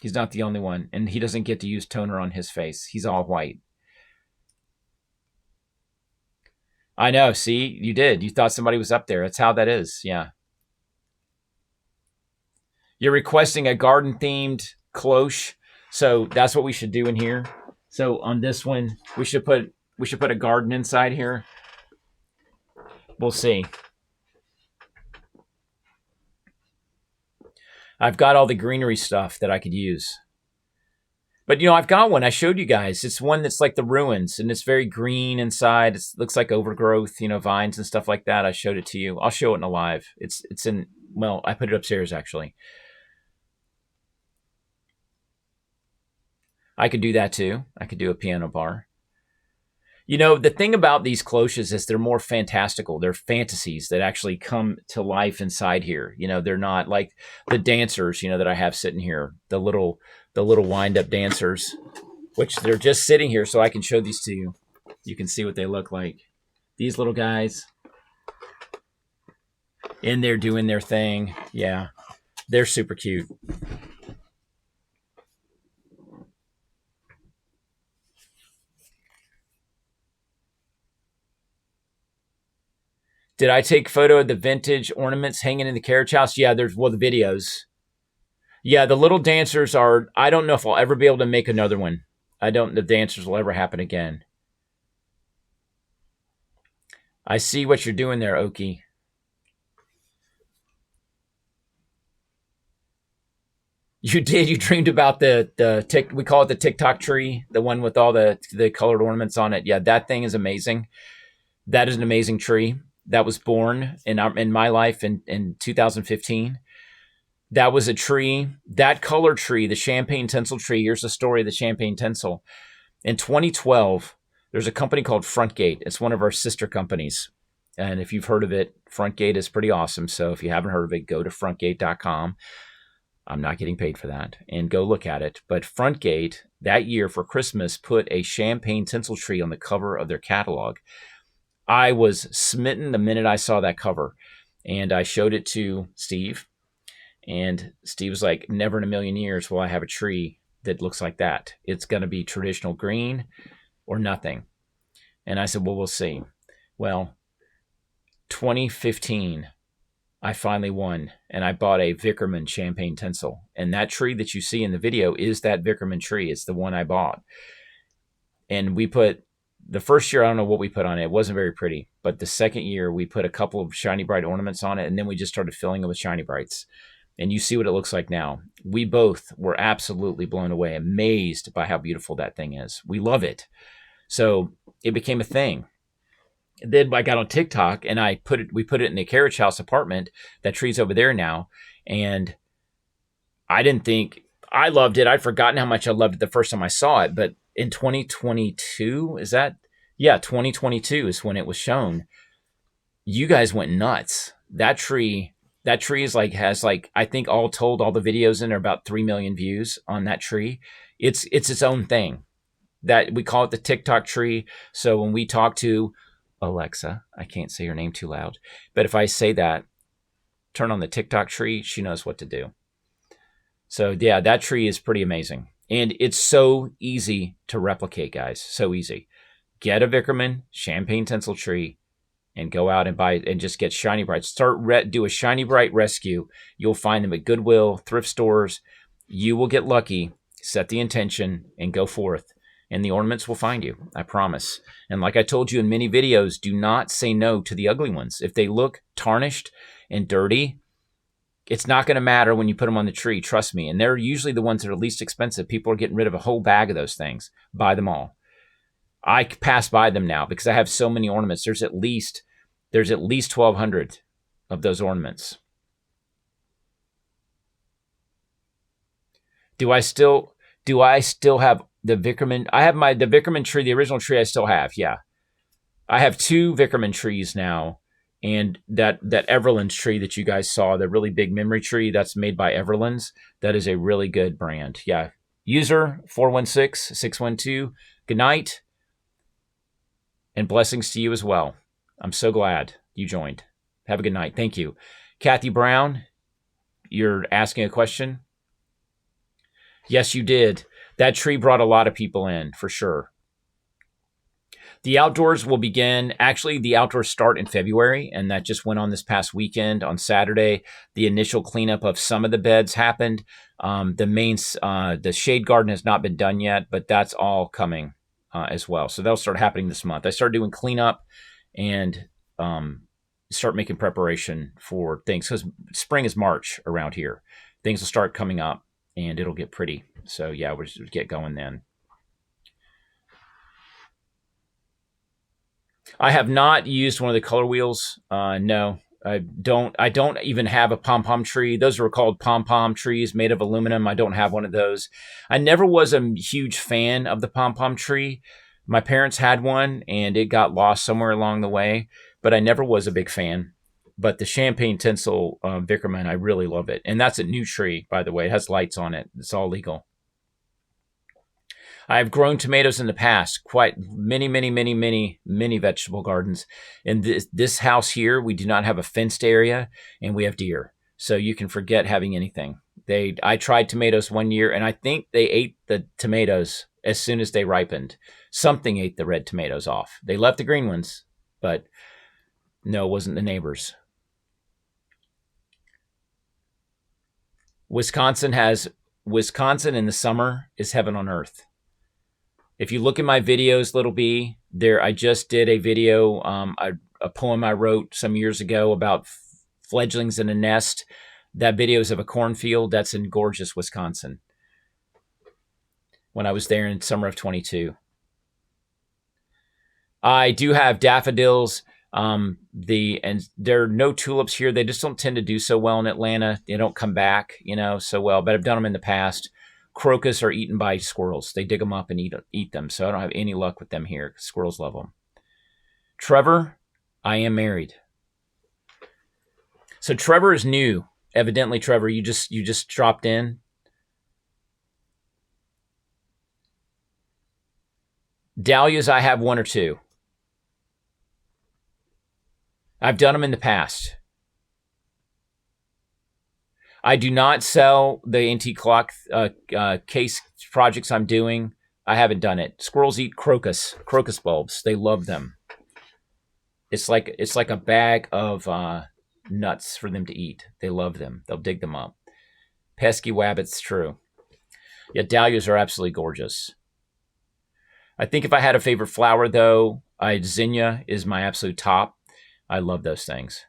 He's not the only one, and he doesn't get to use toner on his face. He's all white. I know. See, you did. You thought somebody was up there. That's how that is. Yeah. You're requesting a garden-themed cloche, so that's what we should do in here. So on this one, we should put a garden inside here. We'll see. I've got all the greenery stuff that I could use. But, I've got one. I showed you guys. It's one that's like the ruins, and it's very green inside. It looks like overgrowth, vines and stuff like that. I showed it to you. I'll show it in a live. It's in, well, I put it upstairs, actually. I could do that, too. I could do a piano bar. The thing about these cloches is they're more fantastical. They're fantasies that actually come to life inside here. They're not like the dancers, that I have sitting here, the little wind-up dancers, which they're just sitting here so I can show these to you. You can see what they look like. These little guys in there doing their thing. Yeah, they're super cute. Did I take a photo of the vintage ornaments hanging in the carriage house? Yeah, the videos. Yeah, the little dancers are, I don't know if I'll ever be able to make another one. The dancers will ever happen again. I see what you're doing there, Oki. You did. You dreamed about we call it the TikTok tree, the one with all the colored ornaments on it. Yeah, that thing is amazing. That is an amazing tree. That was born in my life in 2015. That was a tree, that color tree, the champagne tinsel tree. Here's the story of the champagne tinsel. In 2012, there's a company called Frontgate. It's one of our sister companies. And if you've heard of it, Frontgate is pretty awesome. So if you haven't heard of it, go to frontgate.com. I'm not getting paid for that. And go look at it. But Frontgate, that year for Christmas, put a champagne tinsel tree on the cover of their catalog. I was smitten the minute I saw that cover, and I showed it to Steve, and Steve was like, never in a million years will I have a tree that looks like that. It's going to be traditional green or nothing. And I said, well, we'll see. Well, 2015, I finally won, and I bought a Vickerman champagne tinsel. And that tree that you see in the video is that Vickerman tree. It's the one I bought. And we put, the first year, I don't know what we put on it. It wasn't very pretty. But the second year, we put a couple of Shiny Bright ornaments on it, and then we just started filling it with Shiny Brights. And you see what it looks like now. We both were absolutely blown away, amazed by how beautiful that thing is. We love it. So it became a thing. And then I got on TikTok, and we put it in the carriage house apartment. That tree's over there now. And I loved it. I'd forgotten how much I loved it the first time I saw it. But in 2022, 2022 is when it was shown. You guys went nuts. That tree is has I think all told, all the videos in there, about 3 million views on that tree. It's its own thing. That we call it the TikTok tree. So when we talk to Alexa, I can't say her name too loud, but if I say that, turn on the TikTok tree, she knows what to do. So yeah, that tree is pretty amazing. And it's so easy to replicate, guys. So easy. Get a Vickerman champagne tinsel tree and go out and buy and just get Shiny Brights. Do a Shiny Bright rescue. You'll find them at Goodwill, thrift stores. You will get lucky. Set the intention and go forth, and the ornaments will find you. I promise. And like I told you in many videos, do not say no to the ugly ones. If they look tarnished and dirty, it's not going to matter when you put them on the tree. Trust me. And they're usually the ones that are least expensive. People are getting rid of a whole bag of those things. Buy them all. I pass by them now because I have so many ornaments. There's at least 1,200 of those ornaments. Do I still have the Vickerman? I have the Vickerman tree, the original tree I still have. Yeah. I have 2 Vickerman trees now. And that Everland's tree that you guys saw, the really big memory tree, that's made by Everland's. That is a really good brand. Yeah. User 416-612. Good night. And blessings to you as well. I'm so glad you joined. Have a good night. Thank you. Kathy Brown, you're asking a question? Yes, you did. That tree brought a lot of people in, for sure. The outdoors will begin. Actually, the outdoors start in February, and that just went on this past weekend. On Saturday, the initial cleanup of some of the beds happened. The shade garden has not been done yet, but that's all coming as well. So that'll start happening this month. I started doing cleanup and start making preparation for things because spring is March around here. Things will start coming up and it'll get pretty. So yeah, we'll just get going then. I have not used one of the color wheels. No, I don't even have a pom-pom tree. Those were called pom-pom trees made of aluminum. I don't have one of those. I never was a huge fan of the pom-pom tree. My parents had one and it got lost somewhere along the way, but I never was a big fan. But the champagne tinsel Vickerman, I really love it. And that's a new tree, by the way. It has lights on it. It's all legal. I've grown tomatoes in the past, quite many vegetable gardens. In this house here, we do not have a fenced area and we have deer. So you can forget having anything. I tried tomatoes one year and I think they ate the tomatoes as soon as they ripened. Something ate the red tomatoes off. They left the green ones, but no, it wasn't the neighbors. Wisconsin in the summer is heaven on earth. If you look at my videos, Little B, I just did a video, a poem I wrote some years ago about fledglings in a nest. That video is of a cornfield that's in gorgeous Wisconsin when I was there in summer of 22. I do have daffodils. And there are no tulips here. They just don't tend to do so well in Atlanta. They don't come back, so well, but I've done them in the past. Crocus are eaten by squirrels. They dig them up and eat them. So I don't have any luck with them here. Squirrels love them. Trevor, I am married. So Trevor is new. Evidently, Trevor, you just dropped in. Dahlias, I have 1 or 2. I've done them in the past. I do not sell the antique clock case projects I'm doing. I haven't done it. Squirrels eat crocus bulbs. They love them. It's like a bag of nuts for them to eat. They love them. They'll dig them up. Pesky wabbits, true. Yeah, dahlias are absolutely gorgeous. I think if I had a favorite flower, though, zinnia is my absolute top. I love those things.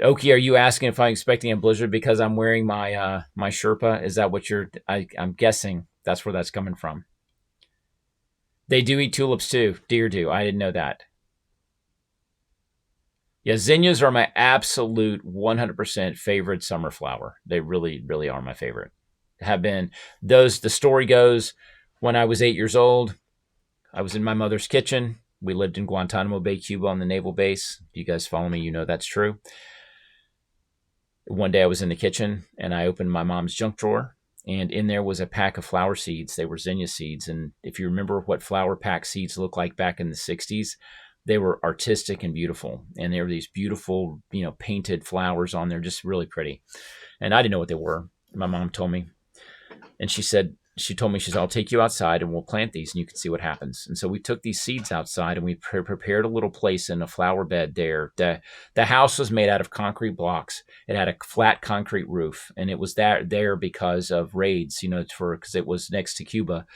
Oki, are you asking if I'm expecting a blizzard because I'm wearing my my Sherpa? Is that what I'm guessing that's where that's coming from. They do eat tulips too. Deer do. I didn't know that. Yeah, zinnias are my absolute 100% favorite summer flower. They really, really are my favorite. Have been. The story goes, when I was 8 years old, I was in my mother's kitchen. We lived in Guantanamo Bay, Cuba on the naval base. If you guys follow me, you know that's true. One day I was in the kitchen and I opened my mom's junk drawer and in there was a pack of flower seeds. They were zinnia seeds. And if you remember what flower pack seeds looked like back in the 60s, they were artistic and beautiful. And there were these beautiful, painted flowers on there, just really pretty. And I didn't know what they were. My mom told me. And she said, she told me, she said, I'll take you outside and we'll plant these and you can see what happens. And so we took these seeds outside and we prepared a little place in a flower bed there. The house was made out of concrete blocks. It had a flat concrete roof, and it was there because of raids, because it was next to Cuba.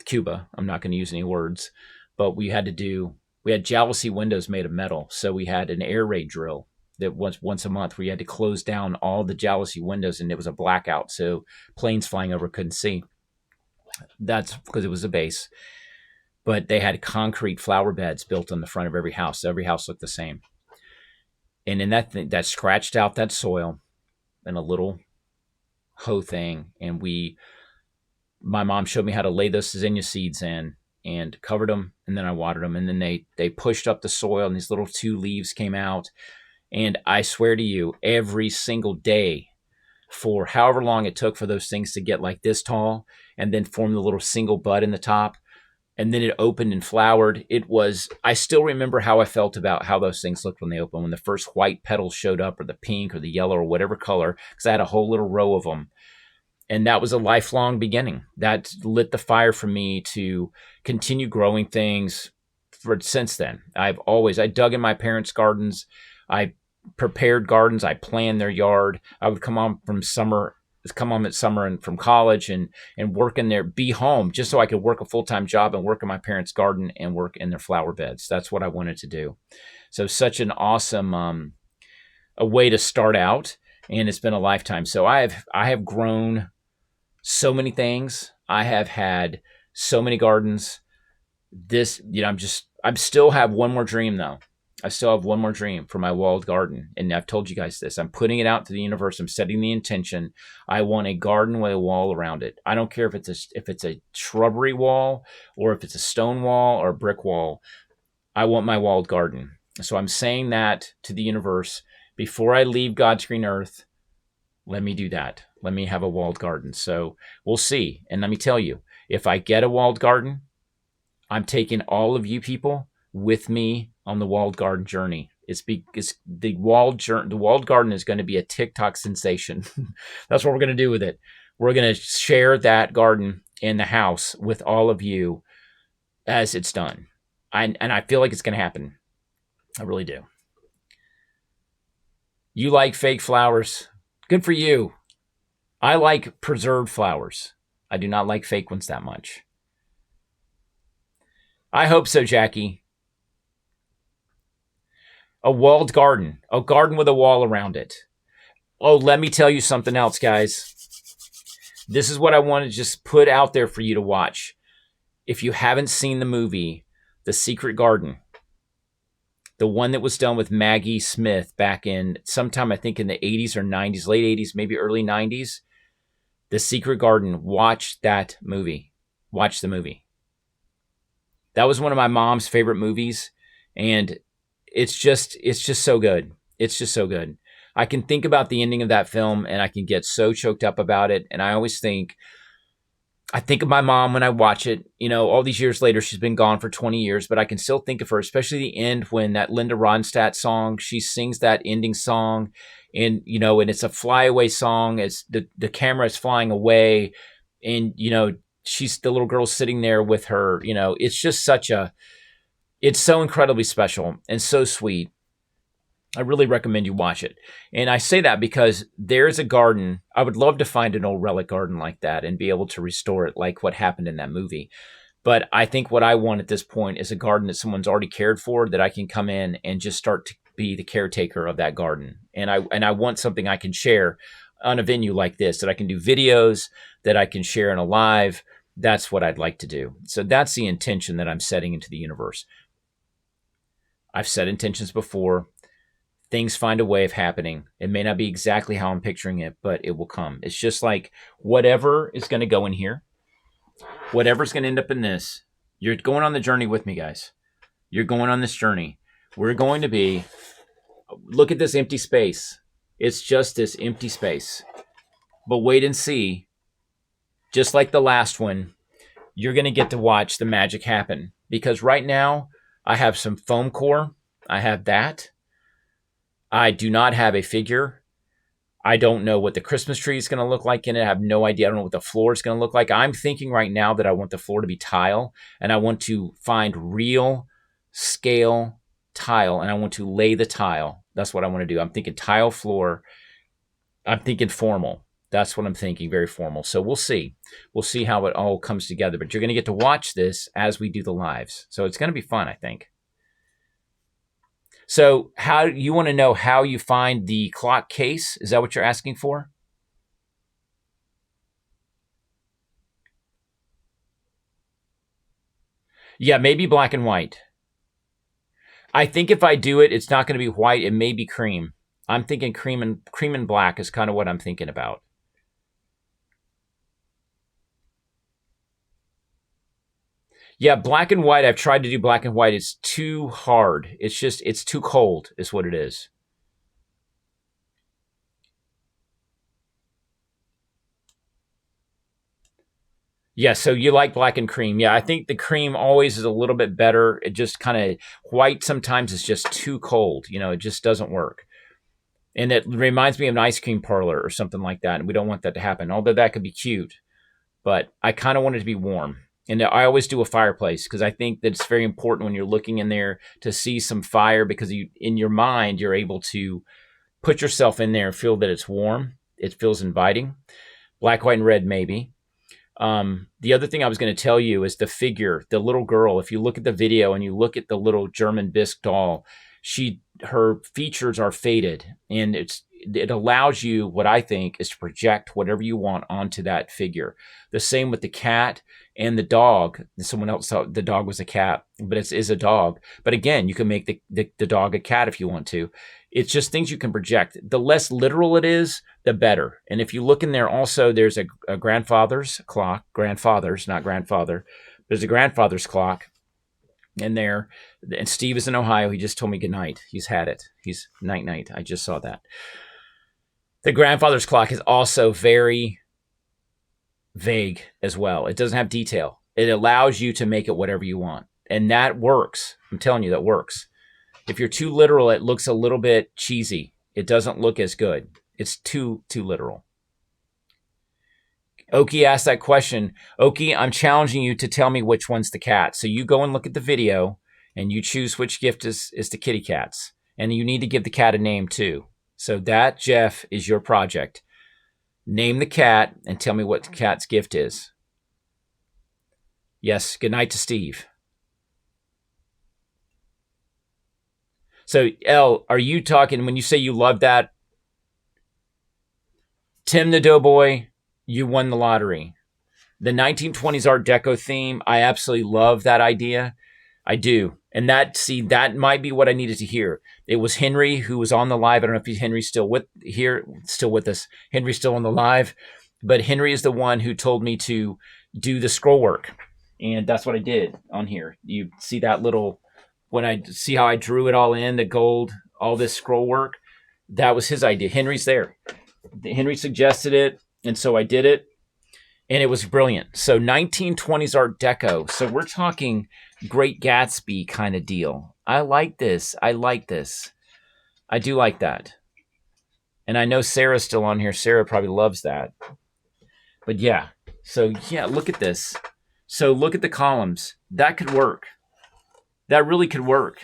Cuba, I'm not going to use any words, but we had jalousie windows made of metal. So we had an air raid drill that once a month where you had to close down all the jalousie windows, and it was a blackout, so planes flying over couldn't see. That's because it was a base. But they had concrete flower beds built on the front of every house. Every house looked the same. And in that scratched out that soil in a little hoe thing, and my mom showed me how to lay those zinnia seeds in and covered them, and then I watered them, and then they pushed up the soil, and these little 2 leaves came out. And I swear to you, every single day for however long it took for those things to get like this tall and then form the little single bud in the top, and then it opened and flowered. I still remember how I felt about how those things looked when they opened, when the first white petals showed up, or the pink or the yellow or whatever color, because I had a whole little row of them. And that was a lifelong beginning. That lit the fire for me to continue growing things since then. I dug in my parents' gardens. I prepared gardens. I planned their yard. I would come home at summer and from college and work in there, be home just so I could work a full-time job and work in my parents' garden and work in their flower beds. That's what I wanted to do. So such an awesome a way to start out, and it's been a lifetime. So I have grown so many things. I have had so many gardens. I still have one more dream though. I still have one more dream for my walled garden. And I've told you guys this. I'm putting it out to the universe. I'm setting the intention. I want a garden with a wall around it. I don't care if it's a shrubbery wall or if it's a stone wall or a brick wall. I want my walled garden. So I'm saying that to the universe. Before I leave God's green earth, let me do that. Let me have a walled garden. So we'll see. And let me tell you, if I get a walled garden, I'm taking all of you people with me on the walled garden journey. The walled garden is going to be a TikTok sensation. That's what we're going to do with it. We're going to share that garden in the house with all of you as it's done. And I feel like it's going to happen. I really do. You like fake flowers? Good for you. I like preserved flowers. I do not like fake ones that much. I hope so, Jackie. A walled garden. A garden with a wall around it. Oh, let me tell you something else, guys. This is what I want to just put out there for you to watch. If you haven't seen the movie, The Secret Garden, the one that was done with Maggie Smith back in sometime, I think in the 80s or 90s, late 80s, maybe early 90s, The Secret Garden, watch that movie. Watch the movie. That was one of my mom's favorite movies, and it's just so good. It's just so good. I can think about the ending of that film and I can get so choked up about it. And I think of my mom when I watch it, all these years later. She's been gone for 20 years, but I can still think of her, especially the end when that Linda Ronstadt song, she sings that ending song, and, and it's a flyaway song. It's the camera is flying away, and, she's the little girl sitting there with her, it's just it's so incredibly special and so sweet. I really recommend you watch it. And I say that because there's a garden. I would love to find an old relic garden like that and be able to restore it like what happened in that movie. But I think what I want at this point is a garden that someone's already cared for, that I can come in and just start to be the caretaker of that garden. And I want something I can share on a venue like this, that I can do videos, that I can share in a live. That's what I'd like to do. So that's the intention that I'm setting into the universe. I've set intentions before. Things find a way of happening. It may not be exactly how I'm picturing it, but it will come. It's just like whatever is going to go in here, whatever's going to end up in this, you're going on the journey with me, guys. You're going on this journey. We're going to be, look at this empty space. It's just this empty space. But wait and see, just like the last one, you're going to get to watch the magic happen. Because right now, I have some foam core. I have that. I do not have a figure. I don't know what the Christmas tree is going to look like in it. I have no idea. I don't know what the floor is going to look like. I'm thinking right now that I want the floor to be tile, and I want to find real scale tile, and I want to lay the tile. That's what I want to do. I'm thinking tile floor. I'm thinking formal. That's what I'm thinking, very formal. So we'll see. We'll see how it all comes together. But you're going to get to watch this as we do the lives. So it's going to be fun, I think. So how you want to know how you find the clock case? Is that what you're asking for? Yeah, maybe black and white. I think if I do it, it's not going to be white. It may be cream. I'm thinking cream and black is kind of what I'm thinking about. Yeah, black and white. I've tried to do black and white. It's too hard. It's too cold, is what it is. Yeah, so you like black and cream. Yeah, I think the cream always is a little bit better. It just kind of white sometimes is just too cold. It just doesn't work. And it reminds me of an ice cream parlor or something like that. And we don't want that to happen, although that could be cute. But I kind of want it to be warm. And I always do a fireplace because I think that it's very important when you're looking in there to see some fire because in your mind, you're able to put yourself in there and feel that it's warm. It feels inviting. Black, white, and red, maybe. The other thing I was going to tell you is the figure, the little girl. If you look at the video and you look at the little German bisque doll, her features are faded, and it allows you, what I think, is to project whatever you want onto that figure. The same with the cat and the dog. Someone else thought the dog was a cat, but it is a dog. But again, you can make the dog a cat if you want to. It's just things you can project. The less literal it is, the better. And if you look in there also, there's a grandfather's clock. Grandfather's, not grandfather. There's a grandfather's clock in there. And Steve is in Ohio. He just told me good night. He's had it. He's night. I just saw that. The grandfather's clock is also very vague as well. It doesn't have detail. It allows you to make it whatever you want. And that works. I'm telling you, that works. If you're too literal, it looks a little bit cheesy. It doesn't look as good. It's too literal. Oki asked that question. Oki, I'm challenging you to tell me which one's the cat. So you go and look at the video and you choose which gift is the kitty cat's. And you need to give the cat a name too. So that, Jeff, is your project. Name the cat and tell me what the cat's gift is. Yes, good night to Steve. So, Elle, are you talking, when you say you love that, Tim the Doughboy, you won the lottery. The 1920s Art Deco theme, I absolutely love that idea. I do. And that might be what I needed to hear. It was Henry who was on the live. I don't know if Henry's still with us. Henry's still on the live. But Henry is the one who told me to do the scroll work. And that's what I did on here. You see that little, when I see how I drew it all in, the gold, all this scroll work, that was his idea. Henry's there. Henry suggested it, and so I did it, and it was brilliant. So 1920s Art Deco. So we're talking Great Gatsby kind of deal. I like this. I do like that. And I know Sarah's still on here. Sarah probably loves that. But yeah. So yeah, look at this. So look at the columns. That could work. That really could work.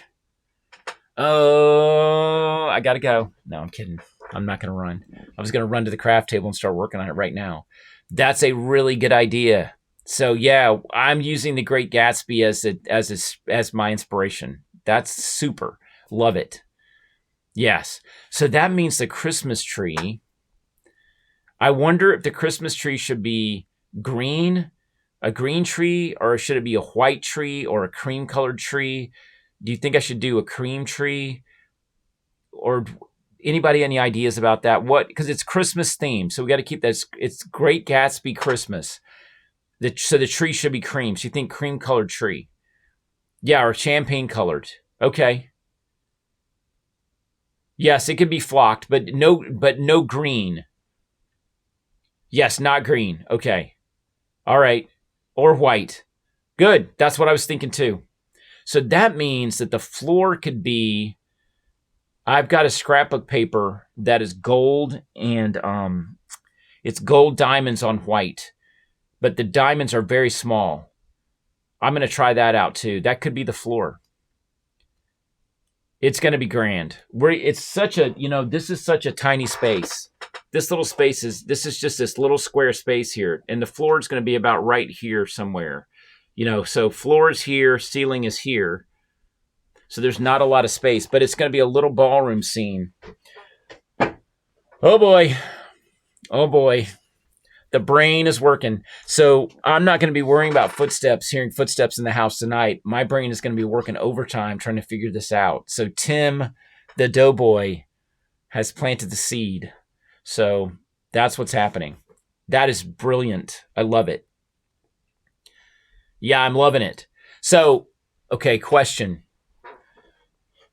Oh, I gotta go. No, I'm kidding. I'm not gonna run. I was gonna run to the craft table and start working on it right now. That's a really good idea. So yeah, I'm using the Great Gatsby as my inspiration. That's super. Love it. Yes. So that means the Christmas tree. I wonder if the Christmas tree should be green, a green tree, or should it be a white tree or a cream colored tree? Do you think I should do a cream tree? Or anybody any ideas about that? Because it's Christmas themed, so we got to keep that. It's Great Gatsby Christmas. So the tree should be cream. So you think cream colored tree? Yeah, or champagne colored. Okay. Yes, it could be flocked, but no green. Yes, not green. Okay. All right. Or white. Good. That's what I was thinking too. So that means that the floor could be, I've got a scrapbook paper that is gold and it's gold diamonds on white, but the diamonds are very small. I'm going to try that out too. That could be the floor. It's going to be grand. It's such a, this is such a tiny space. This little space this is just this little square space here. And the floor is going to be about right here somewhere. So floor is here, ceiling is here. So there's not a lot of space, but it's going to be a little ballroom scene. Oh boy. Oh boy. The brain is working. So I'm not going to be worrying about hearing footsteps in the house tonight. My brain is going to be working overtime trying to figure this out. So Tim, the doughboy, has planted the seed. So that's what's happening. That is brilliant. I love it. Yeah, I'm loving it. So, okay, question.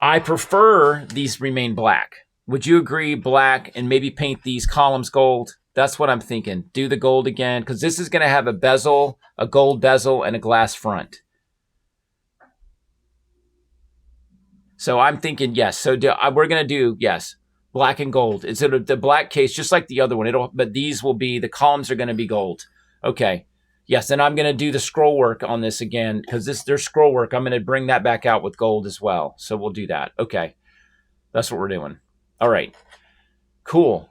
I prefer these remain black. Would you agree black and maybe paint these columns gold? That's what I'm thinking. Do the gold again, because this is going to have a bezel, a gold bezel, and a glass front. So I'm thinking yes. So we're going to do, yes, black and gold. It's the black case, just like the other one. But these will be, the columns are going to be gold. Okay. Yes, and I'm going to do the scroll work on this again, because there's scroll work. I'm going to bring that back out with gold as well. So we'll do that. Okay. That's what we're doing. All right. Cool.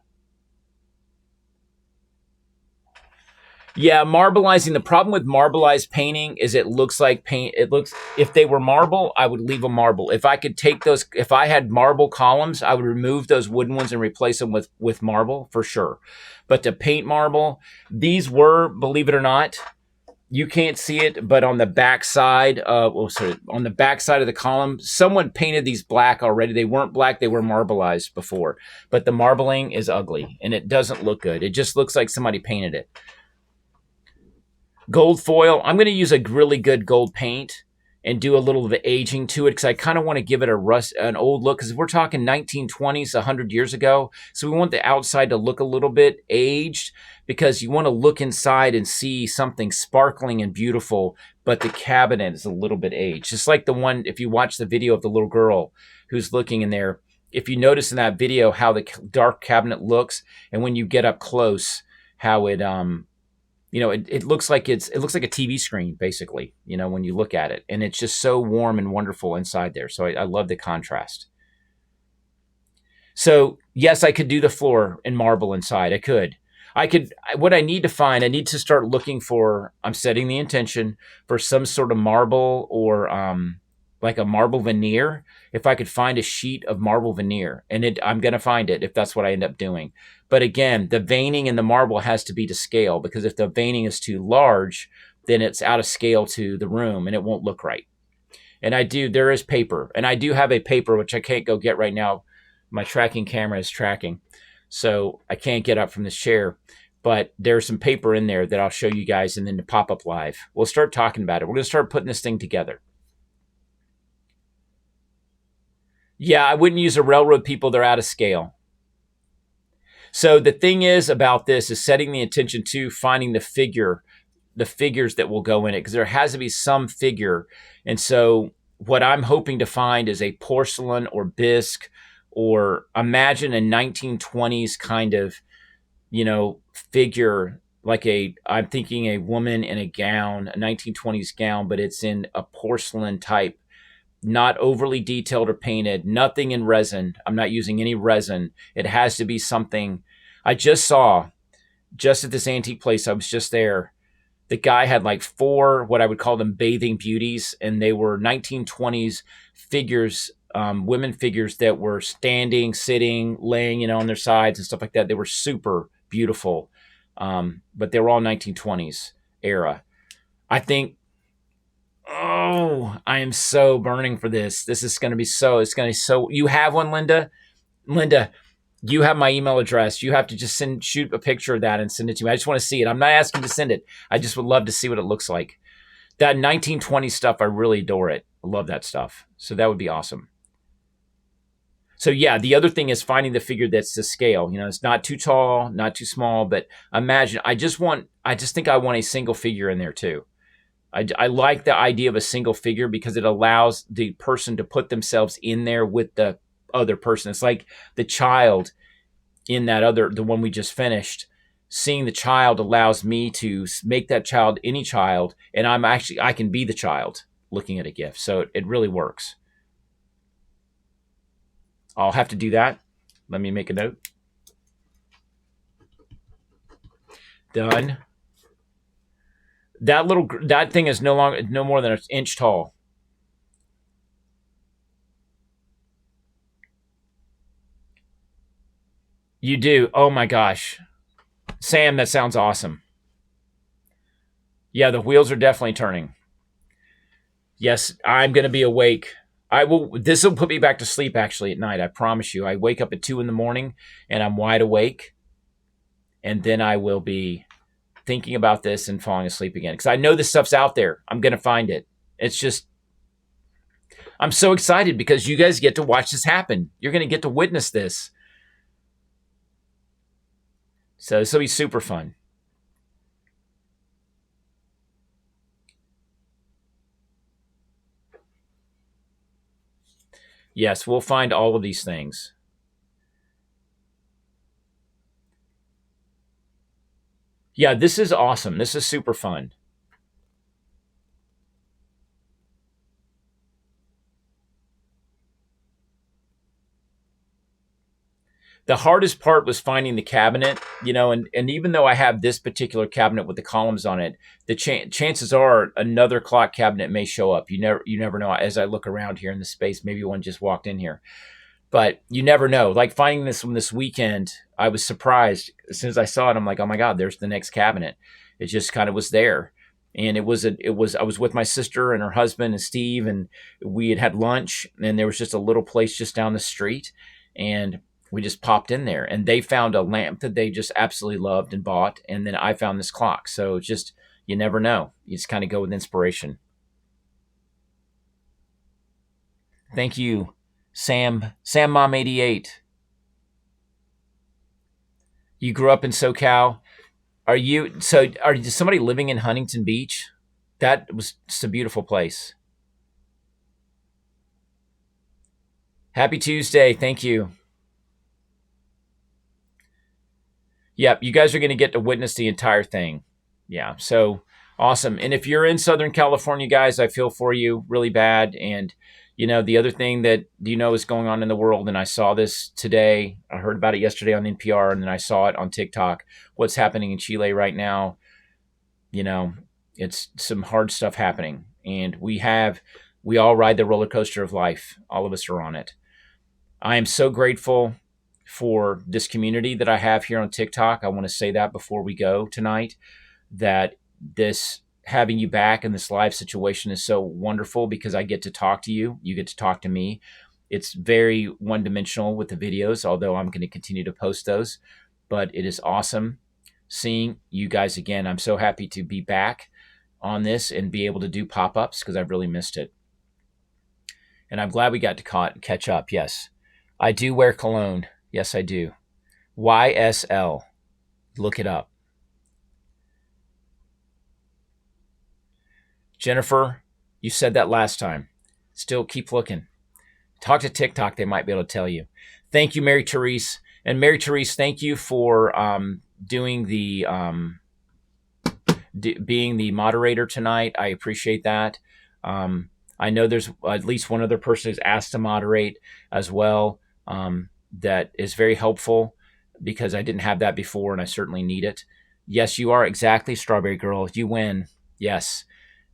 Yeah, marbleizing. The problem with marbleized painting is it looks like paint. If they were marble, I would leave them marble. If I could take those, if I had marble columns, I would remove those wooden ones and replace them with marble for sure. But to paint marble, these were, believe it or not, you can't see it, but on the back side, on the back side of the column, someone painted these black already. They weren't black, they were marbleized before. But the marbling is ugly and it doesn't look good. It just looks like somebody painted it. Gold foil. I'm going to use a really good gold paint and do a little of the aging to it because I kind of want to give it an old look because we're talking 1920s, 100 years ago. So we want the outside to look a little bit aged because you want to look inside and see something sparkling and beautiful, but the cabinet is a little bit aged. Just like the one, if you watch the video of the little girl who's looking in there, if you notice in that video how the dark cabinet looks, and when you get up close, how it it looks like a TV screen, basically, when you look at it. And it's just so warm and wonderful inside there. So I love the contrast. So, yes, I could do the floor in marble inside. What I need to start looking for, I'm setting the intention for some sort of marble or like a marble veneer. If I could find a sheet of marble veneer, and I'm going to find it if that's what I end up doing. But again, the veining in the marble has to be to scale, because if the veining is too large, then it's out of scale to the room and it won't look right. And there is paper, and I do have a paper, which I can't go get right now. My tracking camera is tracking, so I can't get up from this chair. But there's some paper in there that I'll show you guys, and then the pop-up live. We'll start talking about it. We're going to start putting this thing together. Yeah, I wouldn't use a railroad people. They're out of scale. So the thing is about this is setting the intention to finding the figures that will go in it, because there has to be some figure. And so what I'm hoping to find is a porcelain or bisque, or imagine a 1920s kind of, figure, like I'm thinking a woman in a gown, a 1920s gown, but it's in a porcelain type, not overly detailed or painted, nothing in resin. I'm not using any resin. It has to be something. I just saw, just at this antique place, I was just there, the guy had like 4, what I would call them bathing beauties, and they were 1920s figures, women figures that were standing, sitting, laying, on their sides and stuff like that. They were super beautiful, but they were all 1920s era. I think, I am so burning for this. This is going to be so, you have one, Linda? Linda, you have my email address. You have to just shoot a picture of that and send it to me. I just want to see it. I'm not asking you to send it. I just would love to see what it looks like. That 1920 stuff, I really adore it. I love that stuff. So that would be awesome. So yeah, the other thing is finding the figure that's to scale. It's not too tall, not too small, but imagine, I just think I want a single figure in there too. I like the idea of a single figure because it allows the person to put themselves in there with the other person. It's like the child in the one we just finished. Seeing the child allows me to make that child any child, and I can be the child looking at a gift. So it really works. I'll have to do that. Let me make a note. Done. That thing is no more than an inch tall. You do. Oh my gosh. Sam, that sounds awesome. Yeah, the wheels are definitely turning. Yes, I'm going to be awake. This will put me back to sleep actually at night. I promise you. I wake up at 2 a.m. and I'm wide awake. And then I will be thinking about this and falling asleep again. Because I know this stuff's out there. I'm going to find it. It's just, I'm so excited because you guys get to watch this happen. You're going to get to witness this. So this will be super fun. Yes, we'll find all of these things. Yeah, this is awesome. This is super fun. The hardest part was finding the cabinet, and even though I have this particular cabinet with the columns on it, the chances are another clock cabinet may show up. You never know. As I look around here in the space, maybe one just walked in here, but you never know. Like finding this one this weekend, I was surprised. As soon as I saw it, I'm like, oh my God, there's the next cabinet. It just kind of was there. And I was with my sister and her husband and Steve, and we had lunch, and there was just a little place just down the street, and we just popped in there, and they found a lamp that they just absolutely loved and bought. And then I found this clock. So just, you never know. You just kind of go with inspiration. Thank you, Sam Mom 88. You grew up in SoCal. Are you somebody living in Huntington Beach? It's a beautiful place. Happy Tuesday. Thank you. Yep, you guys are going to get to witness the entire thing. Yeah, so awesome. And if you're in Southern California, guys, I feel for you really bad. And, the other thing that is going on in the world, and I saw this today, I heard about it yesterday on NPR, and then I saw it on TikTok, what's happening in Chile right now. It's some hard stuff happening. And we all ride the roller coaster of life. All of us are on it. I am so grateful for this community that I have here on TikTok. I want to say that before we go tonight, that this having you back in this live situation is so wonderful because I get to talk to you. You get to talk to me. It's very one-dimensional with the videos, although I'm going to continue to post those. But it is awesome seeing you guys again. I'm so happy to be back on this and be able to do pop-ups because I've really missed it. And I'm glad we got to catch up. Yes, I do wear cologne. Yes, I do. YSL. Look it up. Jennifer, you said that last time. Still keep looking. Talk to TikTok. They might be able to tell you. Thank you, Mary Therese. And Mary Therese, thank you for doing the being the moderator tonight. I appreciate that. I know there's at least one other person who's asked to moderate as well. That is very helpful because I didn't have that before and I certainly need it. Yes, you are exactly, Strawberry Girl. You win. Yes.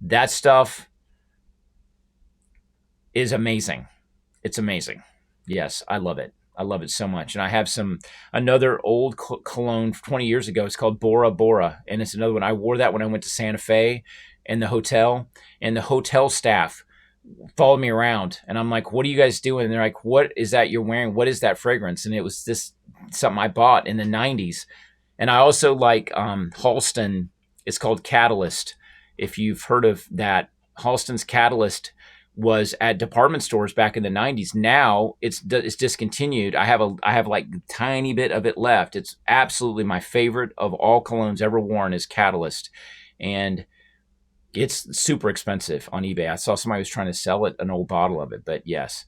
That stuff is amazing. It's amazing. Yes, I love it. I love it so much. And I have another old cologne 20 years ago. It's called Bora Bora. And it's another one. I wore that when I went to Santa Fe in the hotel. And the hotel staff followed me around, and I'm like, what are you guys doing? And they're like, what is that you're wearing? What is that fragrance? And it was something I bought in the 90s. And I also like Halston. It's called Catalyst. If you've heard of that, Halston's Catalyst was at department stores back in the 90s. Now it's discontinued. I have like a tiny bit of it left. It's absolutely my favorite of all colognes ever worn is Catalyst. And it's super expensive on eBay. I saw somebody was trying to sell it, an old bottle of it, but yes.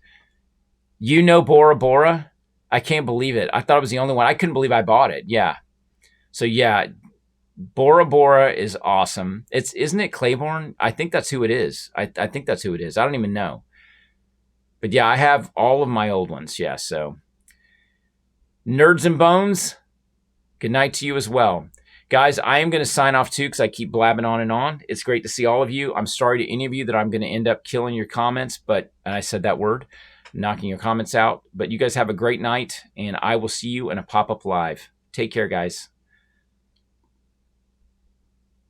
You know Bora Bora? I can't believe it. I thought it was the only one. I couldn't believe I bought it. Yeah. So yeah, Bora Bora is awesome. Isn't it Claiborne? I think that's who it is. I think that's who it is. I don't even know. But yeah, I have all of my old ones. Yeah. So Nerds and Bones, good night to you as well. Guys, I am going to sign off too because I keep blabbing on and on. It's great to see all of you. I'm sorry to any of you that I'm going to end up killing your comments, but, and I said that word, knocking your comments out. But you guys have a great night, and I will see you in a pop-up live. Take care, guys.